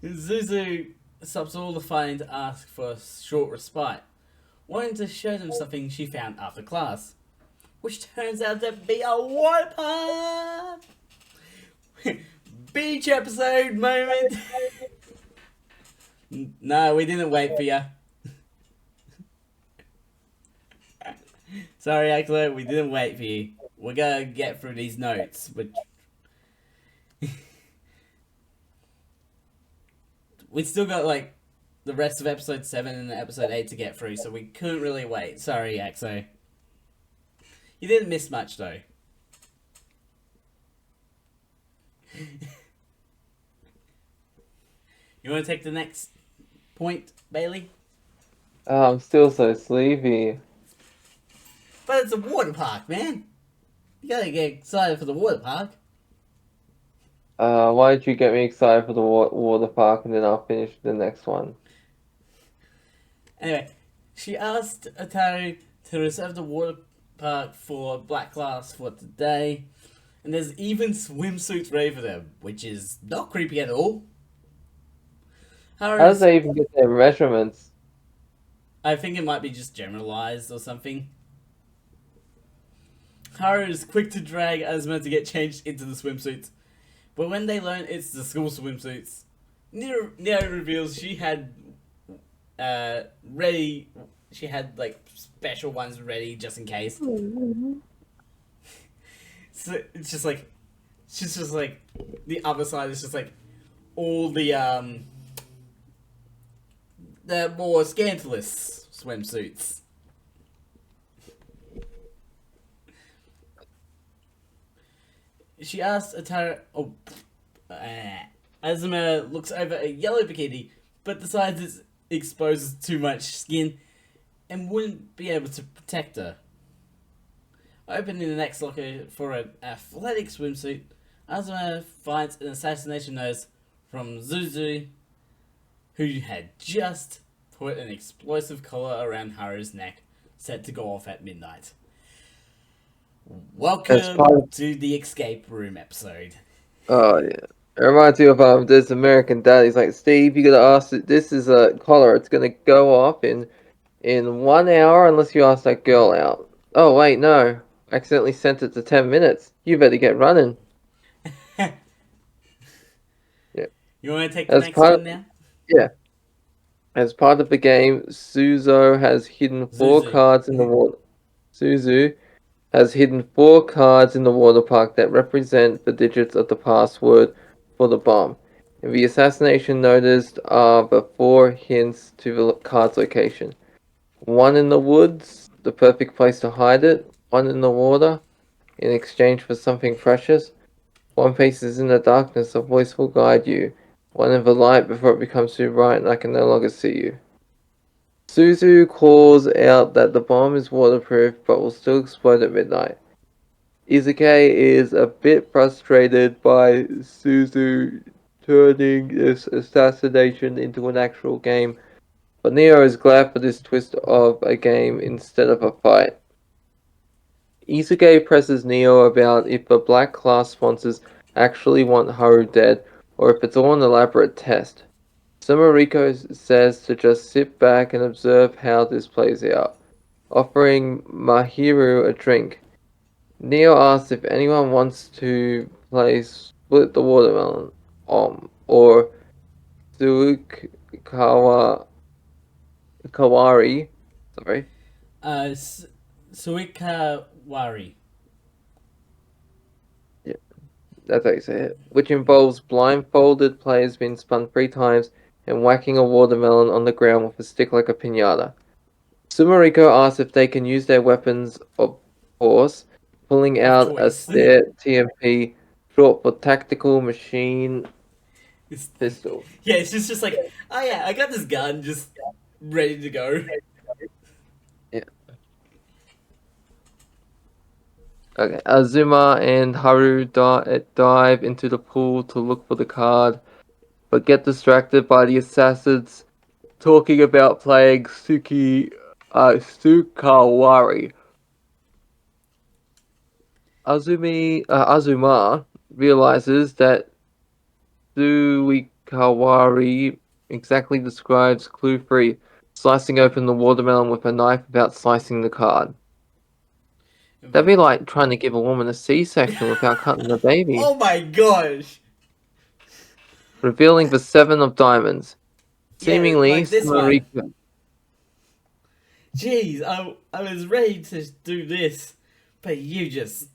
Zuzu stops all the fighting to ask for a short respite, wanting to show them something she found after class, which turns out to be a water park! Beach episode moment! No, we didn't wait for you. Sorry, Axel, we didn't wait for you. We're gonna get through these notes, which we still got like the rest of episode 7 and episode 8 to get through, so we couldn't really wait. Sorry, Axo. You didn't miss much though. You want to take the next point, Bailey? Oh, I'm still so sleepy. But it's a water park, man. You gotta get excited for the water park. Why don't you get me excited for the water park and then I'll finish the next one. Anyway, she asked Ataru to reserve the water park for black class for today. And there's even swimsuits ready for them, which is not creepy at all. How does they even get their measurements? I think it might be just generalized or something. Haru is quick to drag Asuma to get changed into the swimsuits, but when they learn it's the school swimsuits, Neo reveals she had ready. She had like special ones ready just in case. So it's just like, she's just like, the other side is just like all the more scandalous swimsuits. She asks Atara. Oh, Azuma looks over a yellow bikini, but decides it exposes too much skin and wouldn't be able to protect her. Opening the next locker for an athletic swimsuit, Azuma finds an assassination notice from Zuzu, who had just put an explosive collar around Haru's neck, set to go off at midnight. Welcome to the escape room episode. Oh yeah, it reminds me of this American Dad. He's like, Steve, you gotta ask. This is a collar. It's gonna go off in 1 hour unless you ask that girl out. Oh wait, no, I accidentally sent it to 10 minutes. You better get running. Yeah. You want to take the next one now? Yeah. As part of the game, Suzu has hidden four cards in the water. Suzu has hidden 4 cards in the water park that represent the digits of the password for the bomb. In the assassination notice are the 4 hints to the card's location. 1 in the woods, the perfect place to hide it. 1 in the water, in exchange for something precious. 1 faces in the darkness, a voice will guide you. 1 in the light before it becomes too bright and I can no longer see you. Suzu calls out that the bomb is waterproof but will still explode at midnight. Izuke is a bit frustrated by Suzu turning this assassination into an actual game, but Neo is glad for this twist of a game instead of a fight. Izuke presses Neo about if the Black Class sponsors actually want Haru dead, or if it's all an elaborate test. Sumariko says to just sit back and observe how this plays out, offering Mahiru a drink. Neo asks if anyone wants to play Split the Watermelon, or Suikawa Kawari, sorry, Uh, Suikawari. yeah, that's how you say it, which involves blindfolded players being spun 3 times and whacking a watermelon on the ground with a stick like a piñata. Sumariko asks if they can use their weapons of force, pulling Of out a choice. spare TMP, short for Tactical Machine It's, Pistol. yeah, it's just like, oh yeah, I got this gun just ready to go. Yeah. Okay. Azuma and Haru dive into the pool to look for the card, but get distracted by the assassins talking about playing Sukawari. Azuma realizes that Suikawari exactly describes clue 3, slicing open the watermelon with a knife without slicing the card. That'd be like trying to give a woman a C-section without cutting the baby. Oh my gosh! Revealing the 7 of diamonds. Yeah, Seemingly, like this one. Sumariko. Jeez, I was ready to do this, but you just.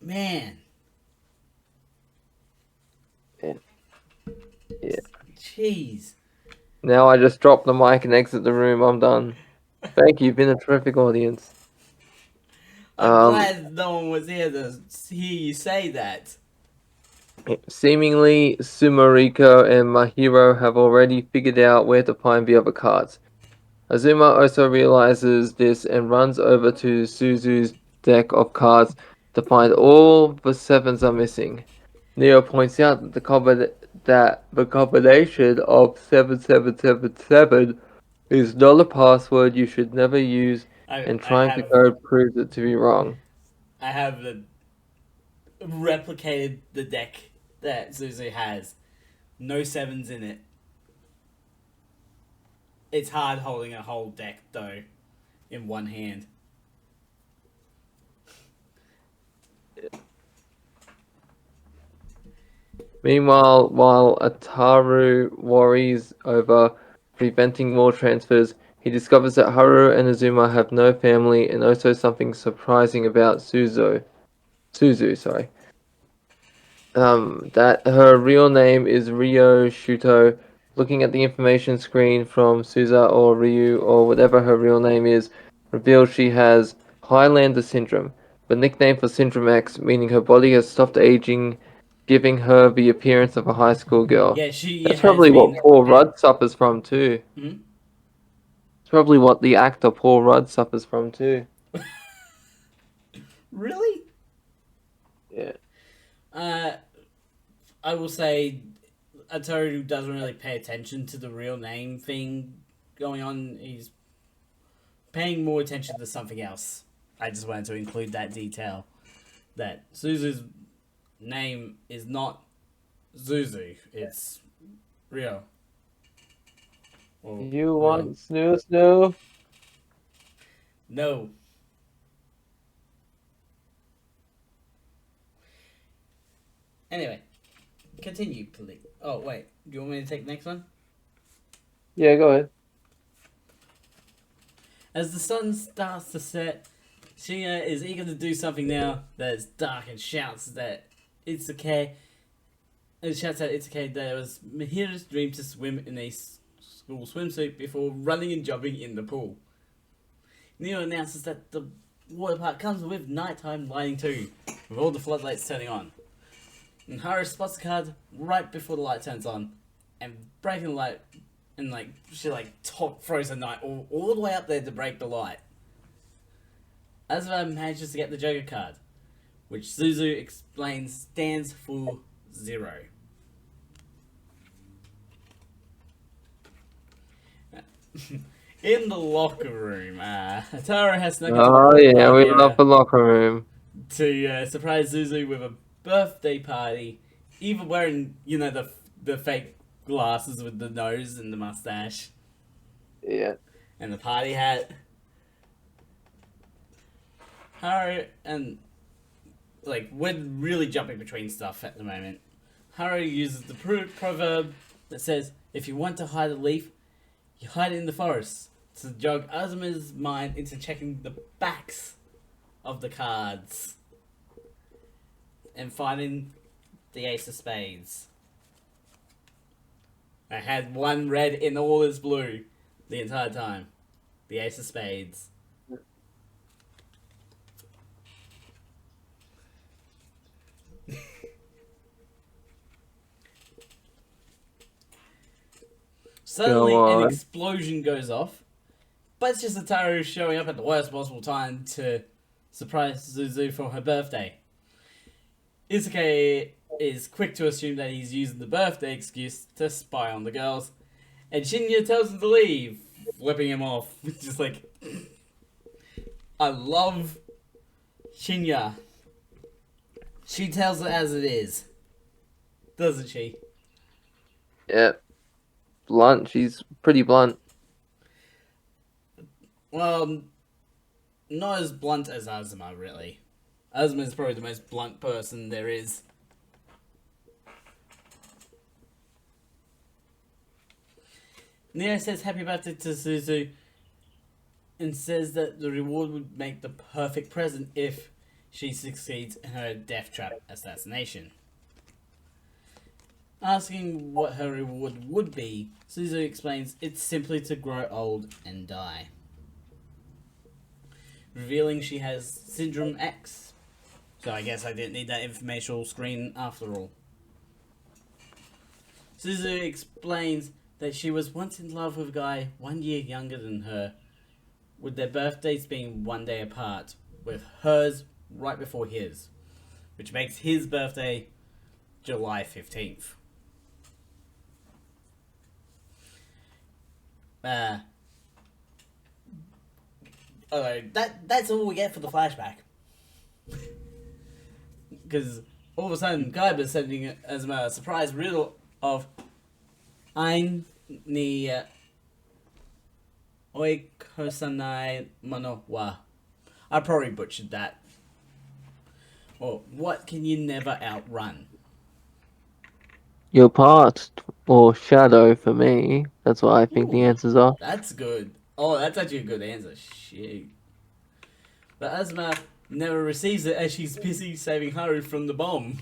Man. Yeah, yeah. Jeez. Now I just drop the mic and exit the room. I'm done. Thank you. You've been a terrific audience. I'm glad no one was here to hear you say that. Seemingly, Sumariko and Mahiro have already figured out where to find the other cards. Azuma also realizes this and runs over to Suzu's deck of cards to find all the sevens are missing. Neo points out that the combination of 7777 is not a password you should never use, and I trying to have code proves it to be wrong. I have replicated the deck that Zuzu has. No sevens in it. It's hard holding a whole deck though in one hand. Meanwhile, while Ataru worries over preventing more transfers, he discovers that Haru and Azuma have no family and also something surprising about Suzu, sorry. That her real name is Ryo Shuto. Looking at the information screen from Suza or Ryu or whatever her real name is, reveals she has Highlander syndrome, the nickname for Syndrome X, meaning her body has stopped aging, giving her the appearance of a high school girl. Yeah, she That's has probably what been. Paul Yeah. Rudd suffers from too. Hmm? It's probably what the actor Paul Rudd suffers from too. Really? Yeah. Uh, I will say, Ataru doesn't really pay attention to the real name thing going on. He's paying more attention to something else. I just wanted to include that detail. That Suzu's name is not Zuzu, it's Rio. Or You Rio. want snoo? No. Anyway, continue, please. Oh, wait. Do you want me to take the next one? Yeah, go ahead. As the sun starts to set, Shinya is eager to do something now that is dark and shouts that it's okay. And shouts out it's okay that it was Mihiro's dream to swim in a school swimsuit before running and jumping in the pool. Neo announces that the water park comes with nighttime lighting too, with all the floodlights turning on. And Haru spots the card right before the light turns on, and breaking the light, and she throws a knife all the way up there to break the light. Azuma manages to get the Joker card, which Suzu explains stands for 0. In the locker room, Hatara has snuck into the Oh water yeah, park we love area the locker room. to surprise Zuzu with a birthday party, even wearing, the fake glasses with the nose and the mustache Yeah. and the party hat. Haru and we're really jumping between stuff at the moment. Haru uses the proverb that says, "If you want to hide a leaf, You hide in the forest to jog Azuma's mind into checking the backs of the cards and finding the Ace of Spades. I had one red in all its blue the entire time. The Ace of Spades. Go Suddenly, an on. explosion goes off, but it's just Ataru showing up at the worst possible time to surprise Zuzu for her birthday. Isuke is quick to assume that he's using the birthday excuse to spy on the girls, and Shinya tells him to leave, flipping him off. Just like, I love Shinya. She tells it as it is, doesn't she? Yeah. Blunt. She's pretty blunt. Well, not as blunt as Azuma, really. Azuma is probably the most blunt person there is. Neo says happy birthday to Suzu and says that the reward would make the perfect present if she succeeds in her death trap assassination. Asking what her reward would be, Suzu explains it's simply to grow old and die. Revealing she has Syndrome X. So I guess I didn't need that informational screen after all. Suzu explains that she was once in love with a guy 1 year younger than her, with their birthdays being 1 day apart, with hers right before his, which makes his birthday July 15th. That's all we get for the flashback. Because all of a sudden, Kaiba's sending it as a surprise riddle of Ein ni oikosanai mono wa. I probably butchered that. Or what can you never outrun? Your past or shadow for me. That's what I think the Ooh, answers are. that's good. Oh, that's actually a good answer. Shit. But Asma never receives it as she's busy saving Haru from the bomb.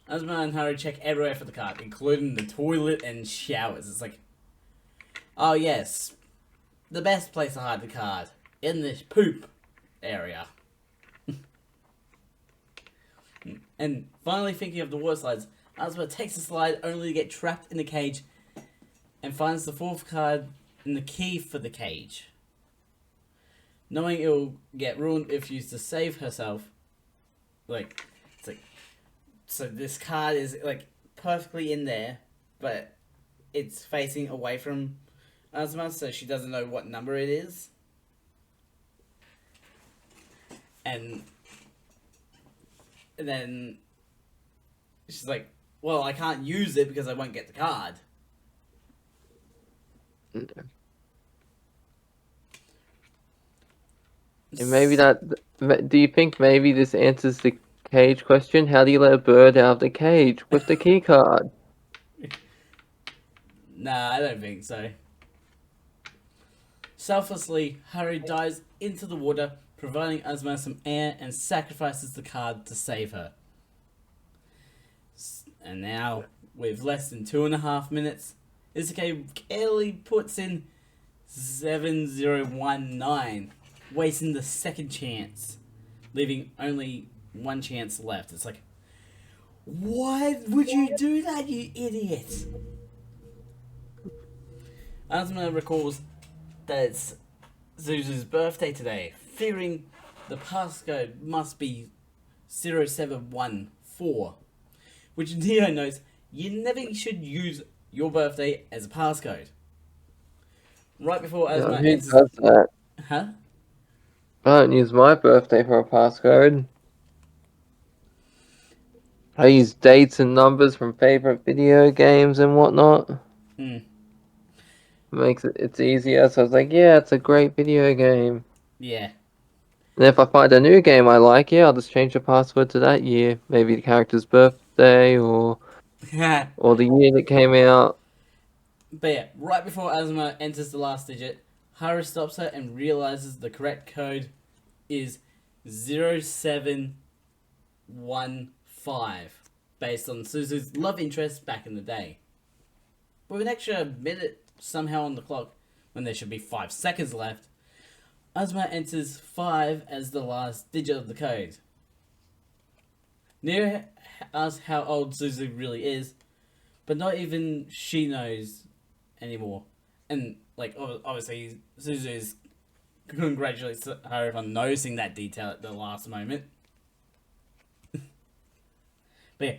Asma and Haru check everywhere for the card, including the toilet and showers. It's like, oh yes, the best place to hide the card, in this poop area. And finally thinking of the water slides, Asma takes a slide only to get trapped in the cage and finds the fourth card and the key for the cage. Knowing it will get ruined if used to save herself, it's like, so this card is like perfectly in there, but it's facing away from Asma, so she doesn't know what number it is. And then she's like, well, I can't use it because I won't get the card. And maybe that. Do you think maybe this answers the cage question? How do you let a bird out of the cage with the key card? Nah, I don't think so. Selflessly, Harry dives into the water, providing Asma some air and sacrifices the card to save her. And now, with less than 2.5 minutes, Isuke barely puts in 7019, wasting the second chance, leaving only one chance left. It's like, why would you do that, you idiot? Asma recalls that it's Zuzu's birthday today, figuring the passcode must be 0714, which Neo knows you never should use your birthday as a passcode. Right before Asma Who enters... does that? Huh? I don't use my birthday for a passcode. I use dates and numbers from favorite video games and whatnot. Makes it's easier. So I was like, yeah, it's a great video game. Yeah. And if I find a new game I like, yeah, I'll just change the password to that year. Maybe the character's birthday or the year that came out. But yeah, right before Azuma enters the last digit, Haru stops her and realizes the correct code is 0715, based on Suzu's love interest back in the day. With an extra minute somehow on the clock, when there should be 5 seconds left, Azuma enters 5 as the last digit of the code. Nia asks how old Suzu really is, but not even she knows anymore. And, like, obviously, Suzu's congratulates her on noticing that detail at the last moment. But yeah,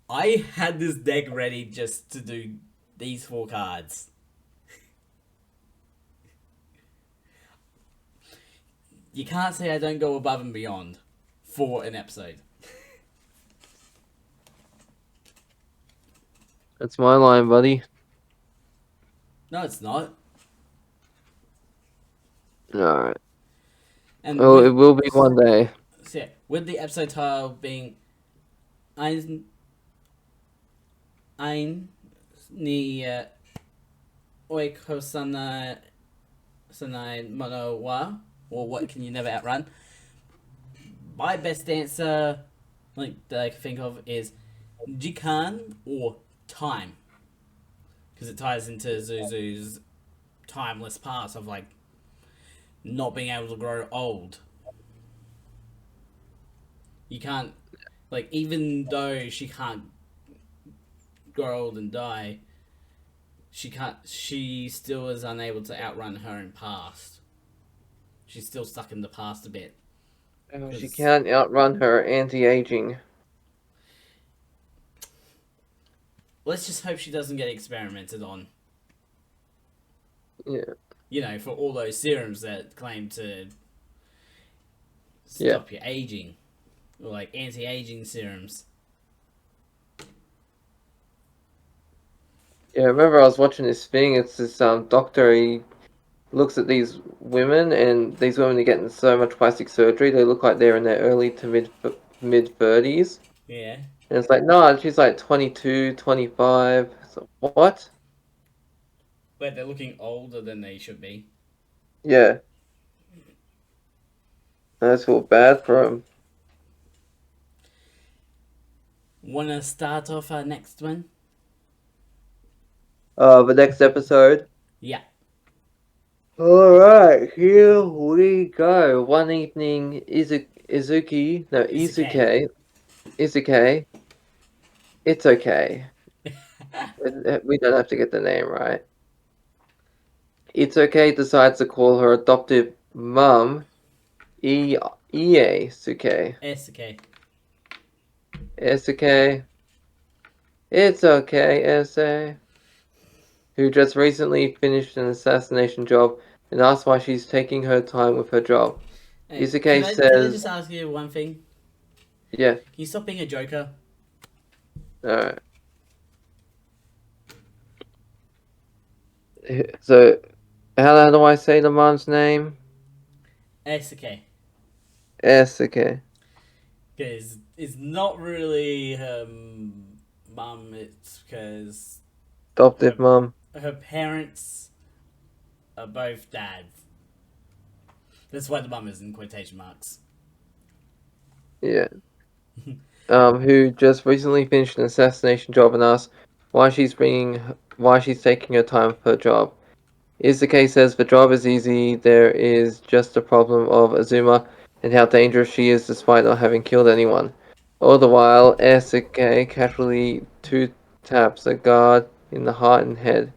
I had this deck ready just to do these 4 cards. You can't say I don't go above and beyond for an episode. That's my line, buddy. No, it's not. Alright. And Oh, it with, will be one day. so yeah, with the episode title being Ein, Ein ni Oiko Sanai Mono wa, or what can you never outrun? My best answer, like, that I can think of is Jikan or time, because it ties into Zuzu's timeless past of, like, not being able to grow old. You can't, like, even though she can't grow old and die, she still is unable to outrun her own past. She's still stuck in the past a bit. She can't outrun her anti-aging. Let's just hope she doesn't get experimented on. Yeah. You know, for all those serums that claim to stop your aging. Or, like, anti-aging serums. Yeah, I remember I was watching this thing. It's this doctor. He looks at these women, and these women are getting so much plastic surgery. They look like they're in their early to mid 30s. Yeah. And it's like, no, she's like 22, 25. So, what? But they're looking older than they should be. Yeah. I just feel bad for him. Wanna start off our next one? The next episode. Yeah. Alright, here we go. One evening, Izuki. It's okay. We don't have to get the name right. It's okay decides to call her adoptive mum Iesuke. Esuke. Iesuke. It's okay, Iesuke. Who just recently finished an assassination job and asks why she's taking her time with her job. Hey, Iesuke can I says... just ask you one thing? Yeah. Can you stop being a joker? Alright. So, how do I say the mom's name? Esuke. Iesuke. Because it's not really her mum, it's because Adoptive mum. her parents are both dads. That's why the mum is in quotation marks. Yeah. Who just recently finished an assassination job and asks why she's taking her time for her job. Izuke says the job is easy, there is just a problem of Azuma and how dangerous she is despite not having killed anyone. All the while, Izuke casually two taps a guard in the heart and head.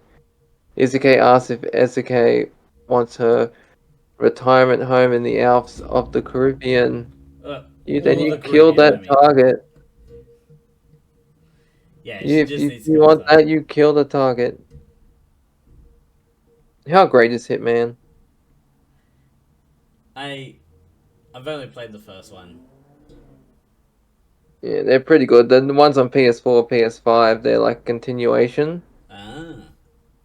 Izuke asks if Izuke wants her retirement home in the Alps of the Caribbean. Then Or you the kill Caribbean, I that mean. target. Yeah, she just If needs to you kill the want target. that, you kill the target. How great is Hitman? I've only played the first one. Yeah, they're pretty good. The ones on PS4, PS5, they're like continuation. Ah.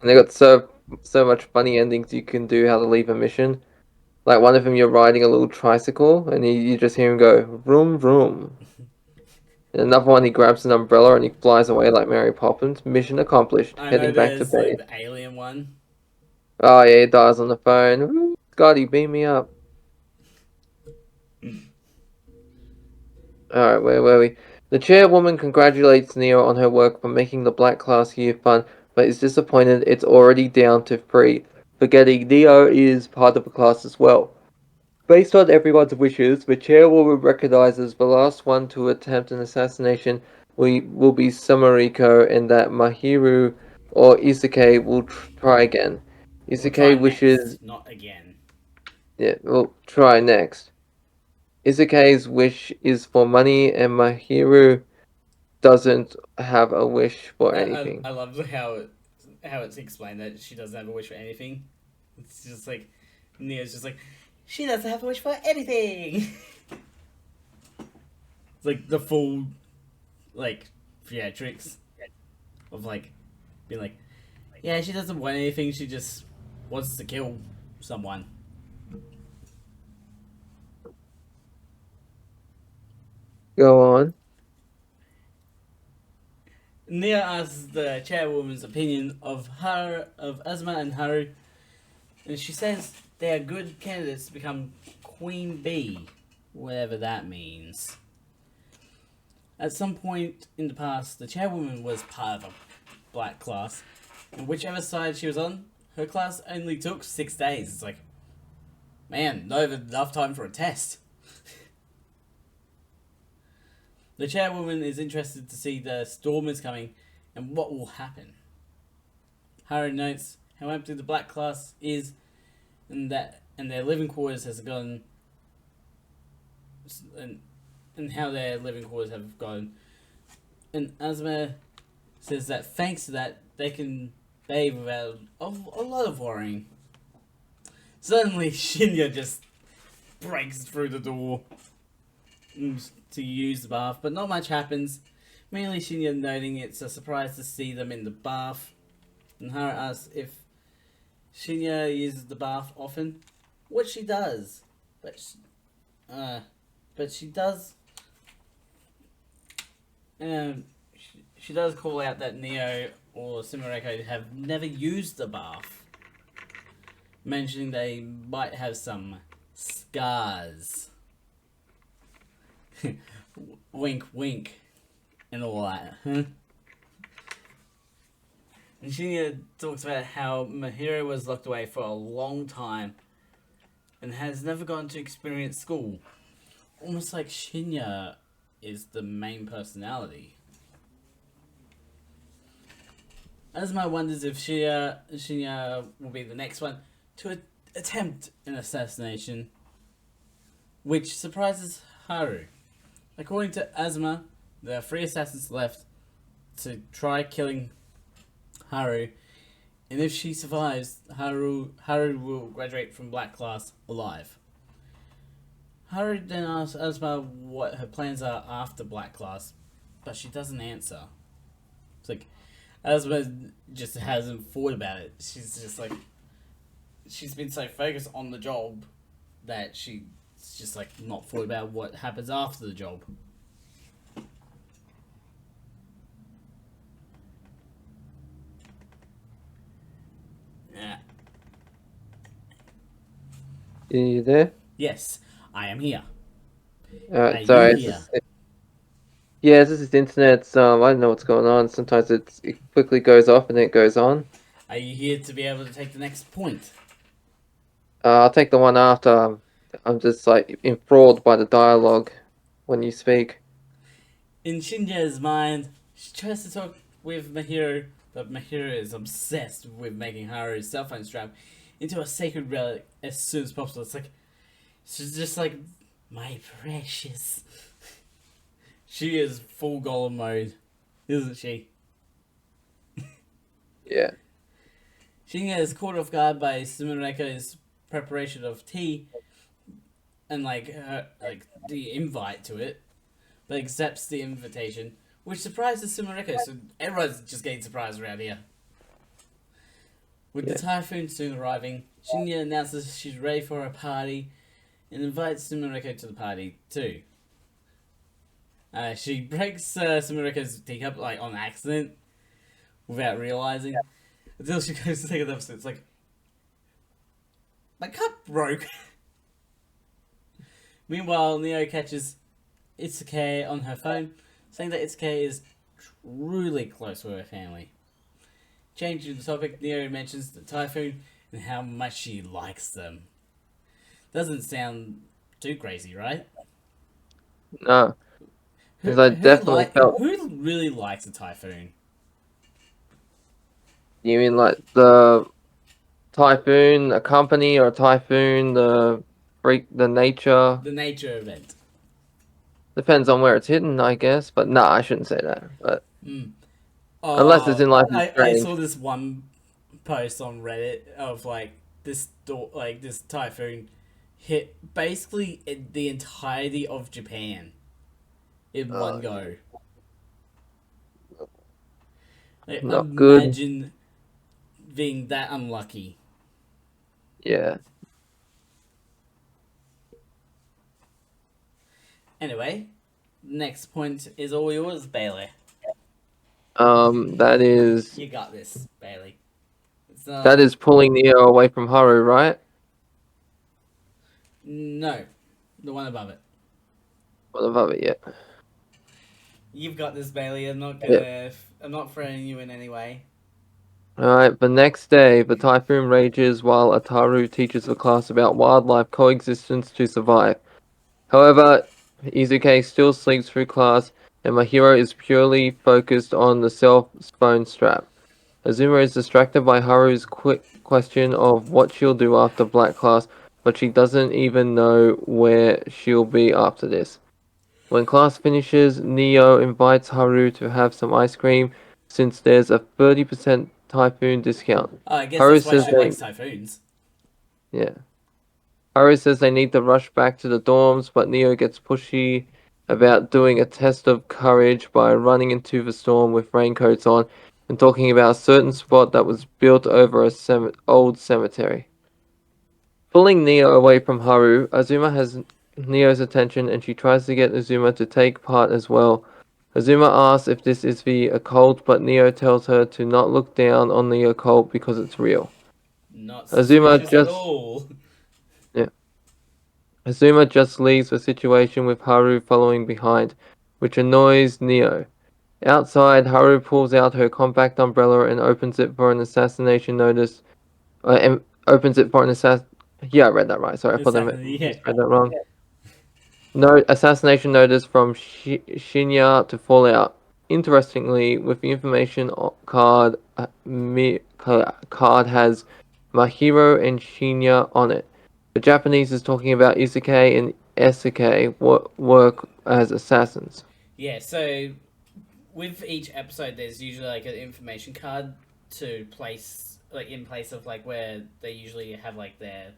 And they got so much funny endings you can do how to leave a mission. Like one of them, you're riding a little tricycle, and you just hear him go vroom vroom, In another one, he grabs an umbrella and he flies away like Mary Poppins. Mission accomplished. I know Heading back to there's like base. the alien one. Oh yeah, he dies on the phone. Woo, Scotty, beam me up. Alright, where were we? The chairwoman congratulates Neo on her work for making the black class year fun, but is disappointed it's already down to 3, forgetting Neo is part of the class as well. Based on everyone's wishes, the chairwoman recognizes the last one to attempt an assassination will be Samariko, and that Mahiru or Isuke will try again. We'll try Isuke wishes... next, not again. Yeah, we'll try next. Isuke's wish is for money, and Mahiru doesn't have a wish for anything. I love how it's explained that she doesn't have a wish for anything. It's just like Neo's just like she doesn't have a wish for anything. It's like the full like theatrics of like being like, yeah, she doesn't want anything. She just wants to kill someone. Go on. Neo asks the chairwoman's opinion of Asma and Haru, and she says they are good candidates to become Queen Bee, whatever that means. At some point in the past, the chairwoman was part of a black class, and whichever side she was on, her class only took 6 days. It's like, man, not even enough time for a test. The chairwoman is interested to see the storm is coming and what will happen. Haru notes how empty the black class is and their living quarters has gone and how their living quarters have gone. And Asma says that thanks to that they can bathe without a lot of worrying. Suddenly Shinya just breaks through the door to use the bath, but not much happens. Mainly Shinya noting it's a surprise to see them in the bath, and Haru asks if Shinya uses the bath often, which she does, but she does. She does call out that Neo or Sumereko have never used the bath, mentioning they might have some scars. Wink, wink, and all that. And Shinya talks about how Mahiro was locked away for a long time and has never gone to experience school. Almost like Shinya is the main personality. Asma wonders if Shinya will be the next one to attempt an assassination, which surprises Haru. According to Asma, there are 3 assassins left to try killing Haru, and if she survives, Haru will graduate from Black Class alive. Haru then asks Asma what her plans are after Black Class, but she doesn't answer. It's like, Asma just hasn't thought about it. She's just like, she's been so focused on the job that she's just like not thought about what happens after the job. Yeah. Are you there? Yes, I am here. Alright, Are sorry. you here? Yeah, this is internet. I don't know what's going on. Sometimes it quickly goes off and then it goes on. Are you here to be able to take the next point? I'll take the one after. I'm just like enthralled by the dialogue when you speak. In Shinja's mind, she tries to talk with Mahiro, but Mahiro is obsessed with making Haru's cell phone strap into a sacred relic as soon as possible. It's like, she's just like, my precious. She is full golem mode, isn't she? Yeah. Shinya is caught off guard by Sumireko's preparation of tea and like the invite to it, but accepts the invitation, which surprises Sumireko, so everyone's just getting surprised around here. With the typhoon soon arriving, Shinya announces she's ready for a party and invites Sumireko to the party too. She breaks Sumuriko's teacup like on accident without realizing. Until she goes to take another sip. It's like my cup broke. Meanwhile, Neo catches Itsuke on her phone, saying that Itsuke is truly close with her family. Changing the topic, Neo mentions the typhoon and how much she likes them. Doesn't sound too crazy, right? No, because I definitely felt. Who really likes a typhoon? You mean like the typhoon, a company, or a typhoon, the nature? The nature event. Depends on where it's hidden, I guess. But nah, I shouldn't say that. But Mm. unless it's Oh, in Life is I Strange. saw this one post on Reddit of like this typhoon hit basically the entirety of Japan in one Yeah, go. Like, not good. imagine being that unlucky. Yeah. Anyway, next point is all yours, Bailey. That is You got this, Bailey. It's that is pulling Neo away from Haru, right? no, the one above it. What above it yet? You've got this, Bailey. Yeah. I'm not throwing you in any way. Alright, the next day, the typhoon rages while Ataru teaches the class about wildlife coexistence to survive. However, Izuke still sleeps through class, and my hero is purely focused on the cell phone strap. Azuma is distracted by Haru's quick question of what she'll do after Black Class, but she doesn't even know where she'll be after this. When class finishes, Neo invites Haru to have some ice cream since there's a 30% typhoon discount. Oh, I guess Haru that's why says she they likes typhoons. yeah. Haru says they need to rush back to the dorms, but Neo gets pushy about doing a test of courage by running into the storm with raincoats on and talking about a certain spot that was built over a old cemetery. Pulling Neo away from Haru, Azuma has Neo's attention and she tries to get Azuma to take part as well. Azuma asks if this is the occult, but Neo tells her to not look down on the occult because it's real. Not Azuma suspicious at just all. yeah. Azuma just leaves the situation with Haru following behind, which annoys Neo. Outside, Haru pulls out her compact umbrella and opens it for an assassination notice. Opens it for an assassin. Yeah, I read that right. Sorry, I thought I Yeah. misread that wrong. No assassination notice from Shinya to Fallout. Interestingly, with the information card, card has Mahiro and Shinya on it. The Japanese is talking about Izuke and Esuke work as assassins. Yeah, so with each episode, there's usually like an information card to place, like in place of like where they usually have like their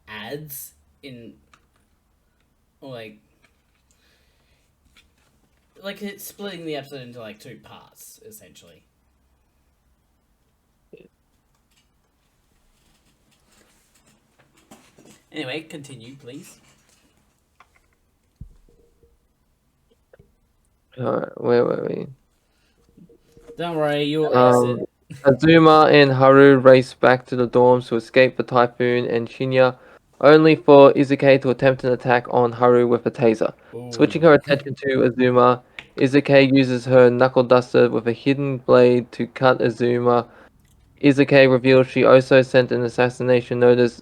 ads in, or like it's splitting the episode into like two parts essentially. Anyway, continue, please. Alright, where were we? Don't worry, you'll ace it. Azuma and Haru race back to the dorms to escape the typhoon and Shinya, only for Izuke to attempt an attack on Haru with a taser. Switching Ooh. her attention to Azuma, Izuke uses her knuckle duster with a hidden blade to cut Azuma. Izuke reveals she also sent an assassination notice,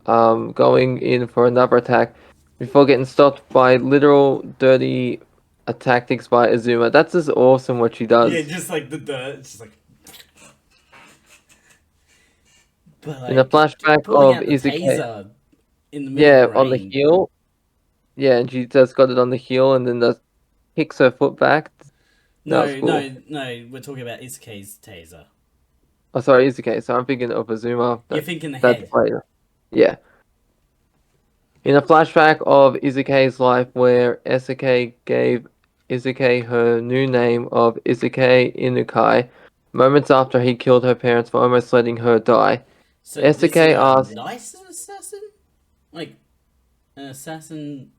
going in for another attack, before getting stopped by literal dirty tactics by Azuma. That's just awesome what she Yeah, does. just like the dirt. It's just like. But In a like flashback pulling of out the Izuke, taser in the middle of yeah, the on the rain. heel. Yeah, and she just got it on the heel and then just kicks her foot back. That was No, cool. no, no. We're talking about Isuke's taser. Oh, sorry, Izuke. So I'm thinking of Azuma. You're thinking That's ahead. later. Yeah. In a flashback of Izuke's life where Esuke gave Izuke her new name of Izuke Inukai, moments after he killed her parents for almost letting her die, So this is Esuke a asks, nice assassin, like an assassin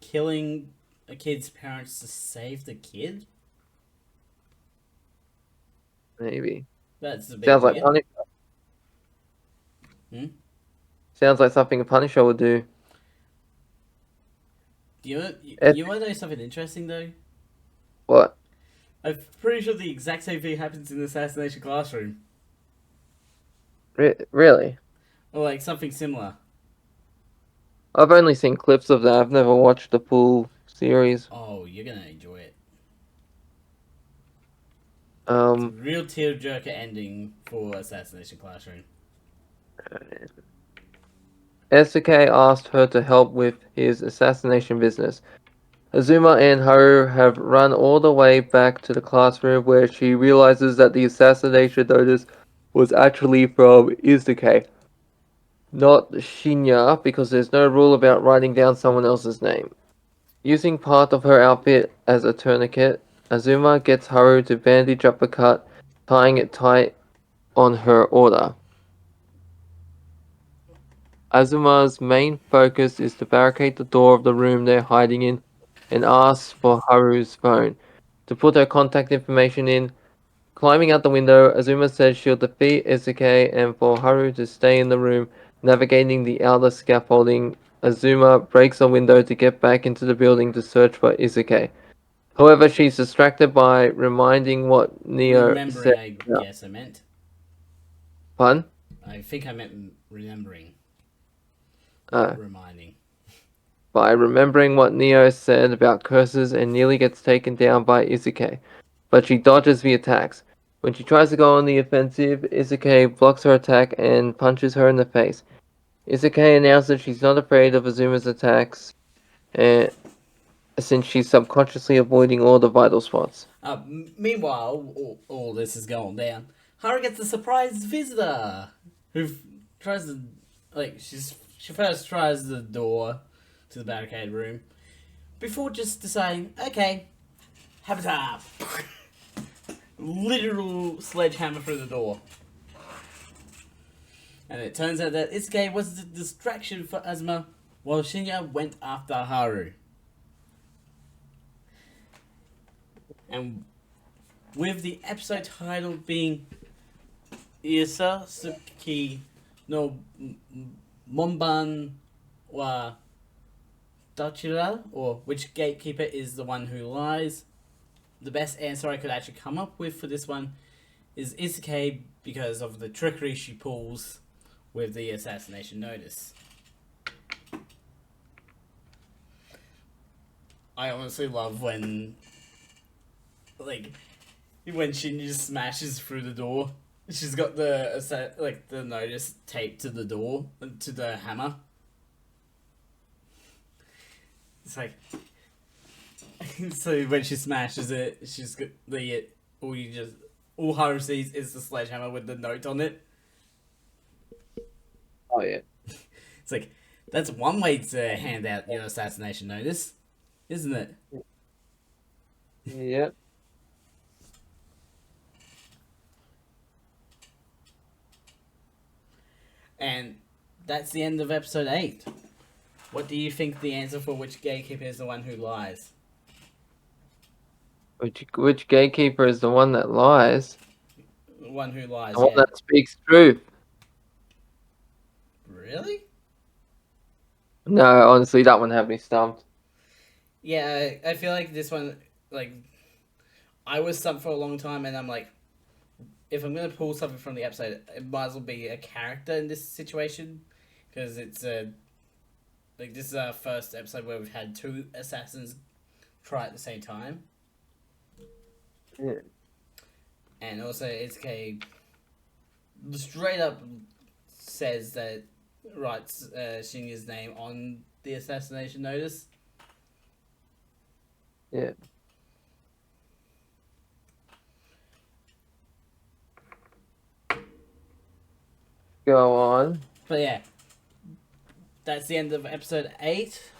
killing. a kid's parents to save the kid? Maybe. That's a bit Sounds like weird. Punisher. Hmm? Sounds like something a Punisher would do. Do you, It, you want to know something interesting, though? what? I'm pretty sure the exact same thing happens in the Assassination Classroom. Really? Or, like, something similar. I've only seen clips of that. I've never watched the full series. Oh, you're gonna enjoy it. It's a Um, real tearjerker ending for Assassination Classroom. Esuke asked her to help with his assassination business. Azuma and Haru have run all the way back to the classroom where she realizes that the assassination notice was actually from Izuke, not Shinya, because there's no rule about writing down someone else's name. Using part of her outfit as a tourniquet, Azuma gets Haru to bandage up a cut, tying it tight on her order. Azuma's main focus is to barricade the door of the room they're hiding in and asks for Haru's phone. To put her contact information in, climbing out the window, Azuma says she'll defeat Izuke and for Haru to stay in the room, navigating the outer scaffolding. Azuma breaks a window to get back into the building to search for Izuke. However, she's distracted by reminding what Neo said. Remembering, I guess I meant. Pardon? I think I meant remembering, not Uh, reminding. by remembering what Neo said about curses and nearly gets taken down by Izuke, but she dodges the attacks. When she tries to go on the offensive, Izuke blocks her attack and punches her in the face. Izuke announces she's not afraid of Azuma's attacks, and since she's subconsciously avoiding all the vital spots. Meanwhile, all this is going down. Haru gets a surprise visitor who tries to, like, she first tries the door to the barricade room before just deciding, okay, habitat. Literal sledgehammer through the door. And it turns out that Isuke was a distraction for Azuma while Shinya went after Haru. And with the episode title being Isasuki no Monban wa Dachira, or which gatekeeper is the one who lies, the best answer I could actually come up with for this one is Isuke because of the trickery she pulls with the assassination notice. I honestly love when, like, when she just smashes through the door. She's got the notice taped to the door, to the hammer. It's like, so when she smashes it, she's got all Haru sees is the sledgehammer with the note on it. Oh yeah. It's like, that's one way to hand out your assassination notice, isn't it? Yep. And that's the end of episode 8. What do you think the answer for which gatekeeper is the one who lies? Which gatekeeper is the one that lies? The one who lies, The one yeah. that speaks truth. Really? No, honestly, that one had me stumped. Yeah, I feel like this one, like, I was stumped for a long time, and I'm like, if I'm gonna pull something from the episode, it might as well be a character in this situation, because it's like this is our first episode where we've had two assassins try at the same time, Yeah. and also it's straight up says that writes Shinya's name on the assassination notice. Yeah. Go on. But yeah, that's the end of episode 8.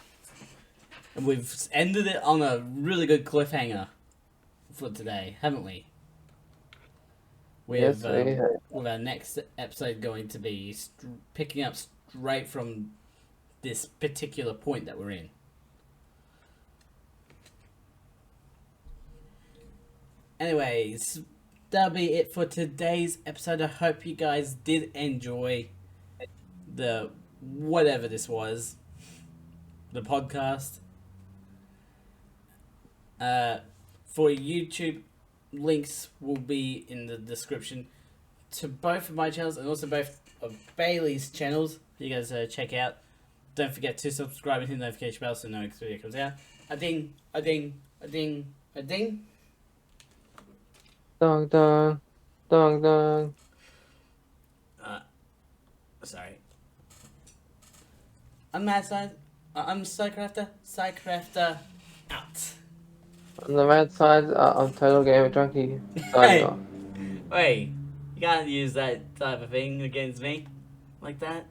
And we've ended it on a really good cliffhanger for today, haven't we? Yes, we have. With our next episode going to be picking up straight from this particular point that we're in. Anyways, that'll be it for today's episode. I hope you guys did enjoy the whatever this was, the podcast. For YouTube, links will be in the description to both of my channels and also both of Bailey's channels. You guys check out. Don't forget to subscribe and hit the notification bell so no next video comes out. A ding, a ding, a ding, a ding. Dong dong, dong dong. Sorry. I'm Mad Side. I'm Psycrafter out. On the mad side, I'm Total Gamer Junkie. Signing off. Wait, you can't use that type of thing against me like that.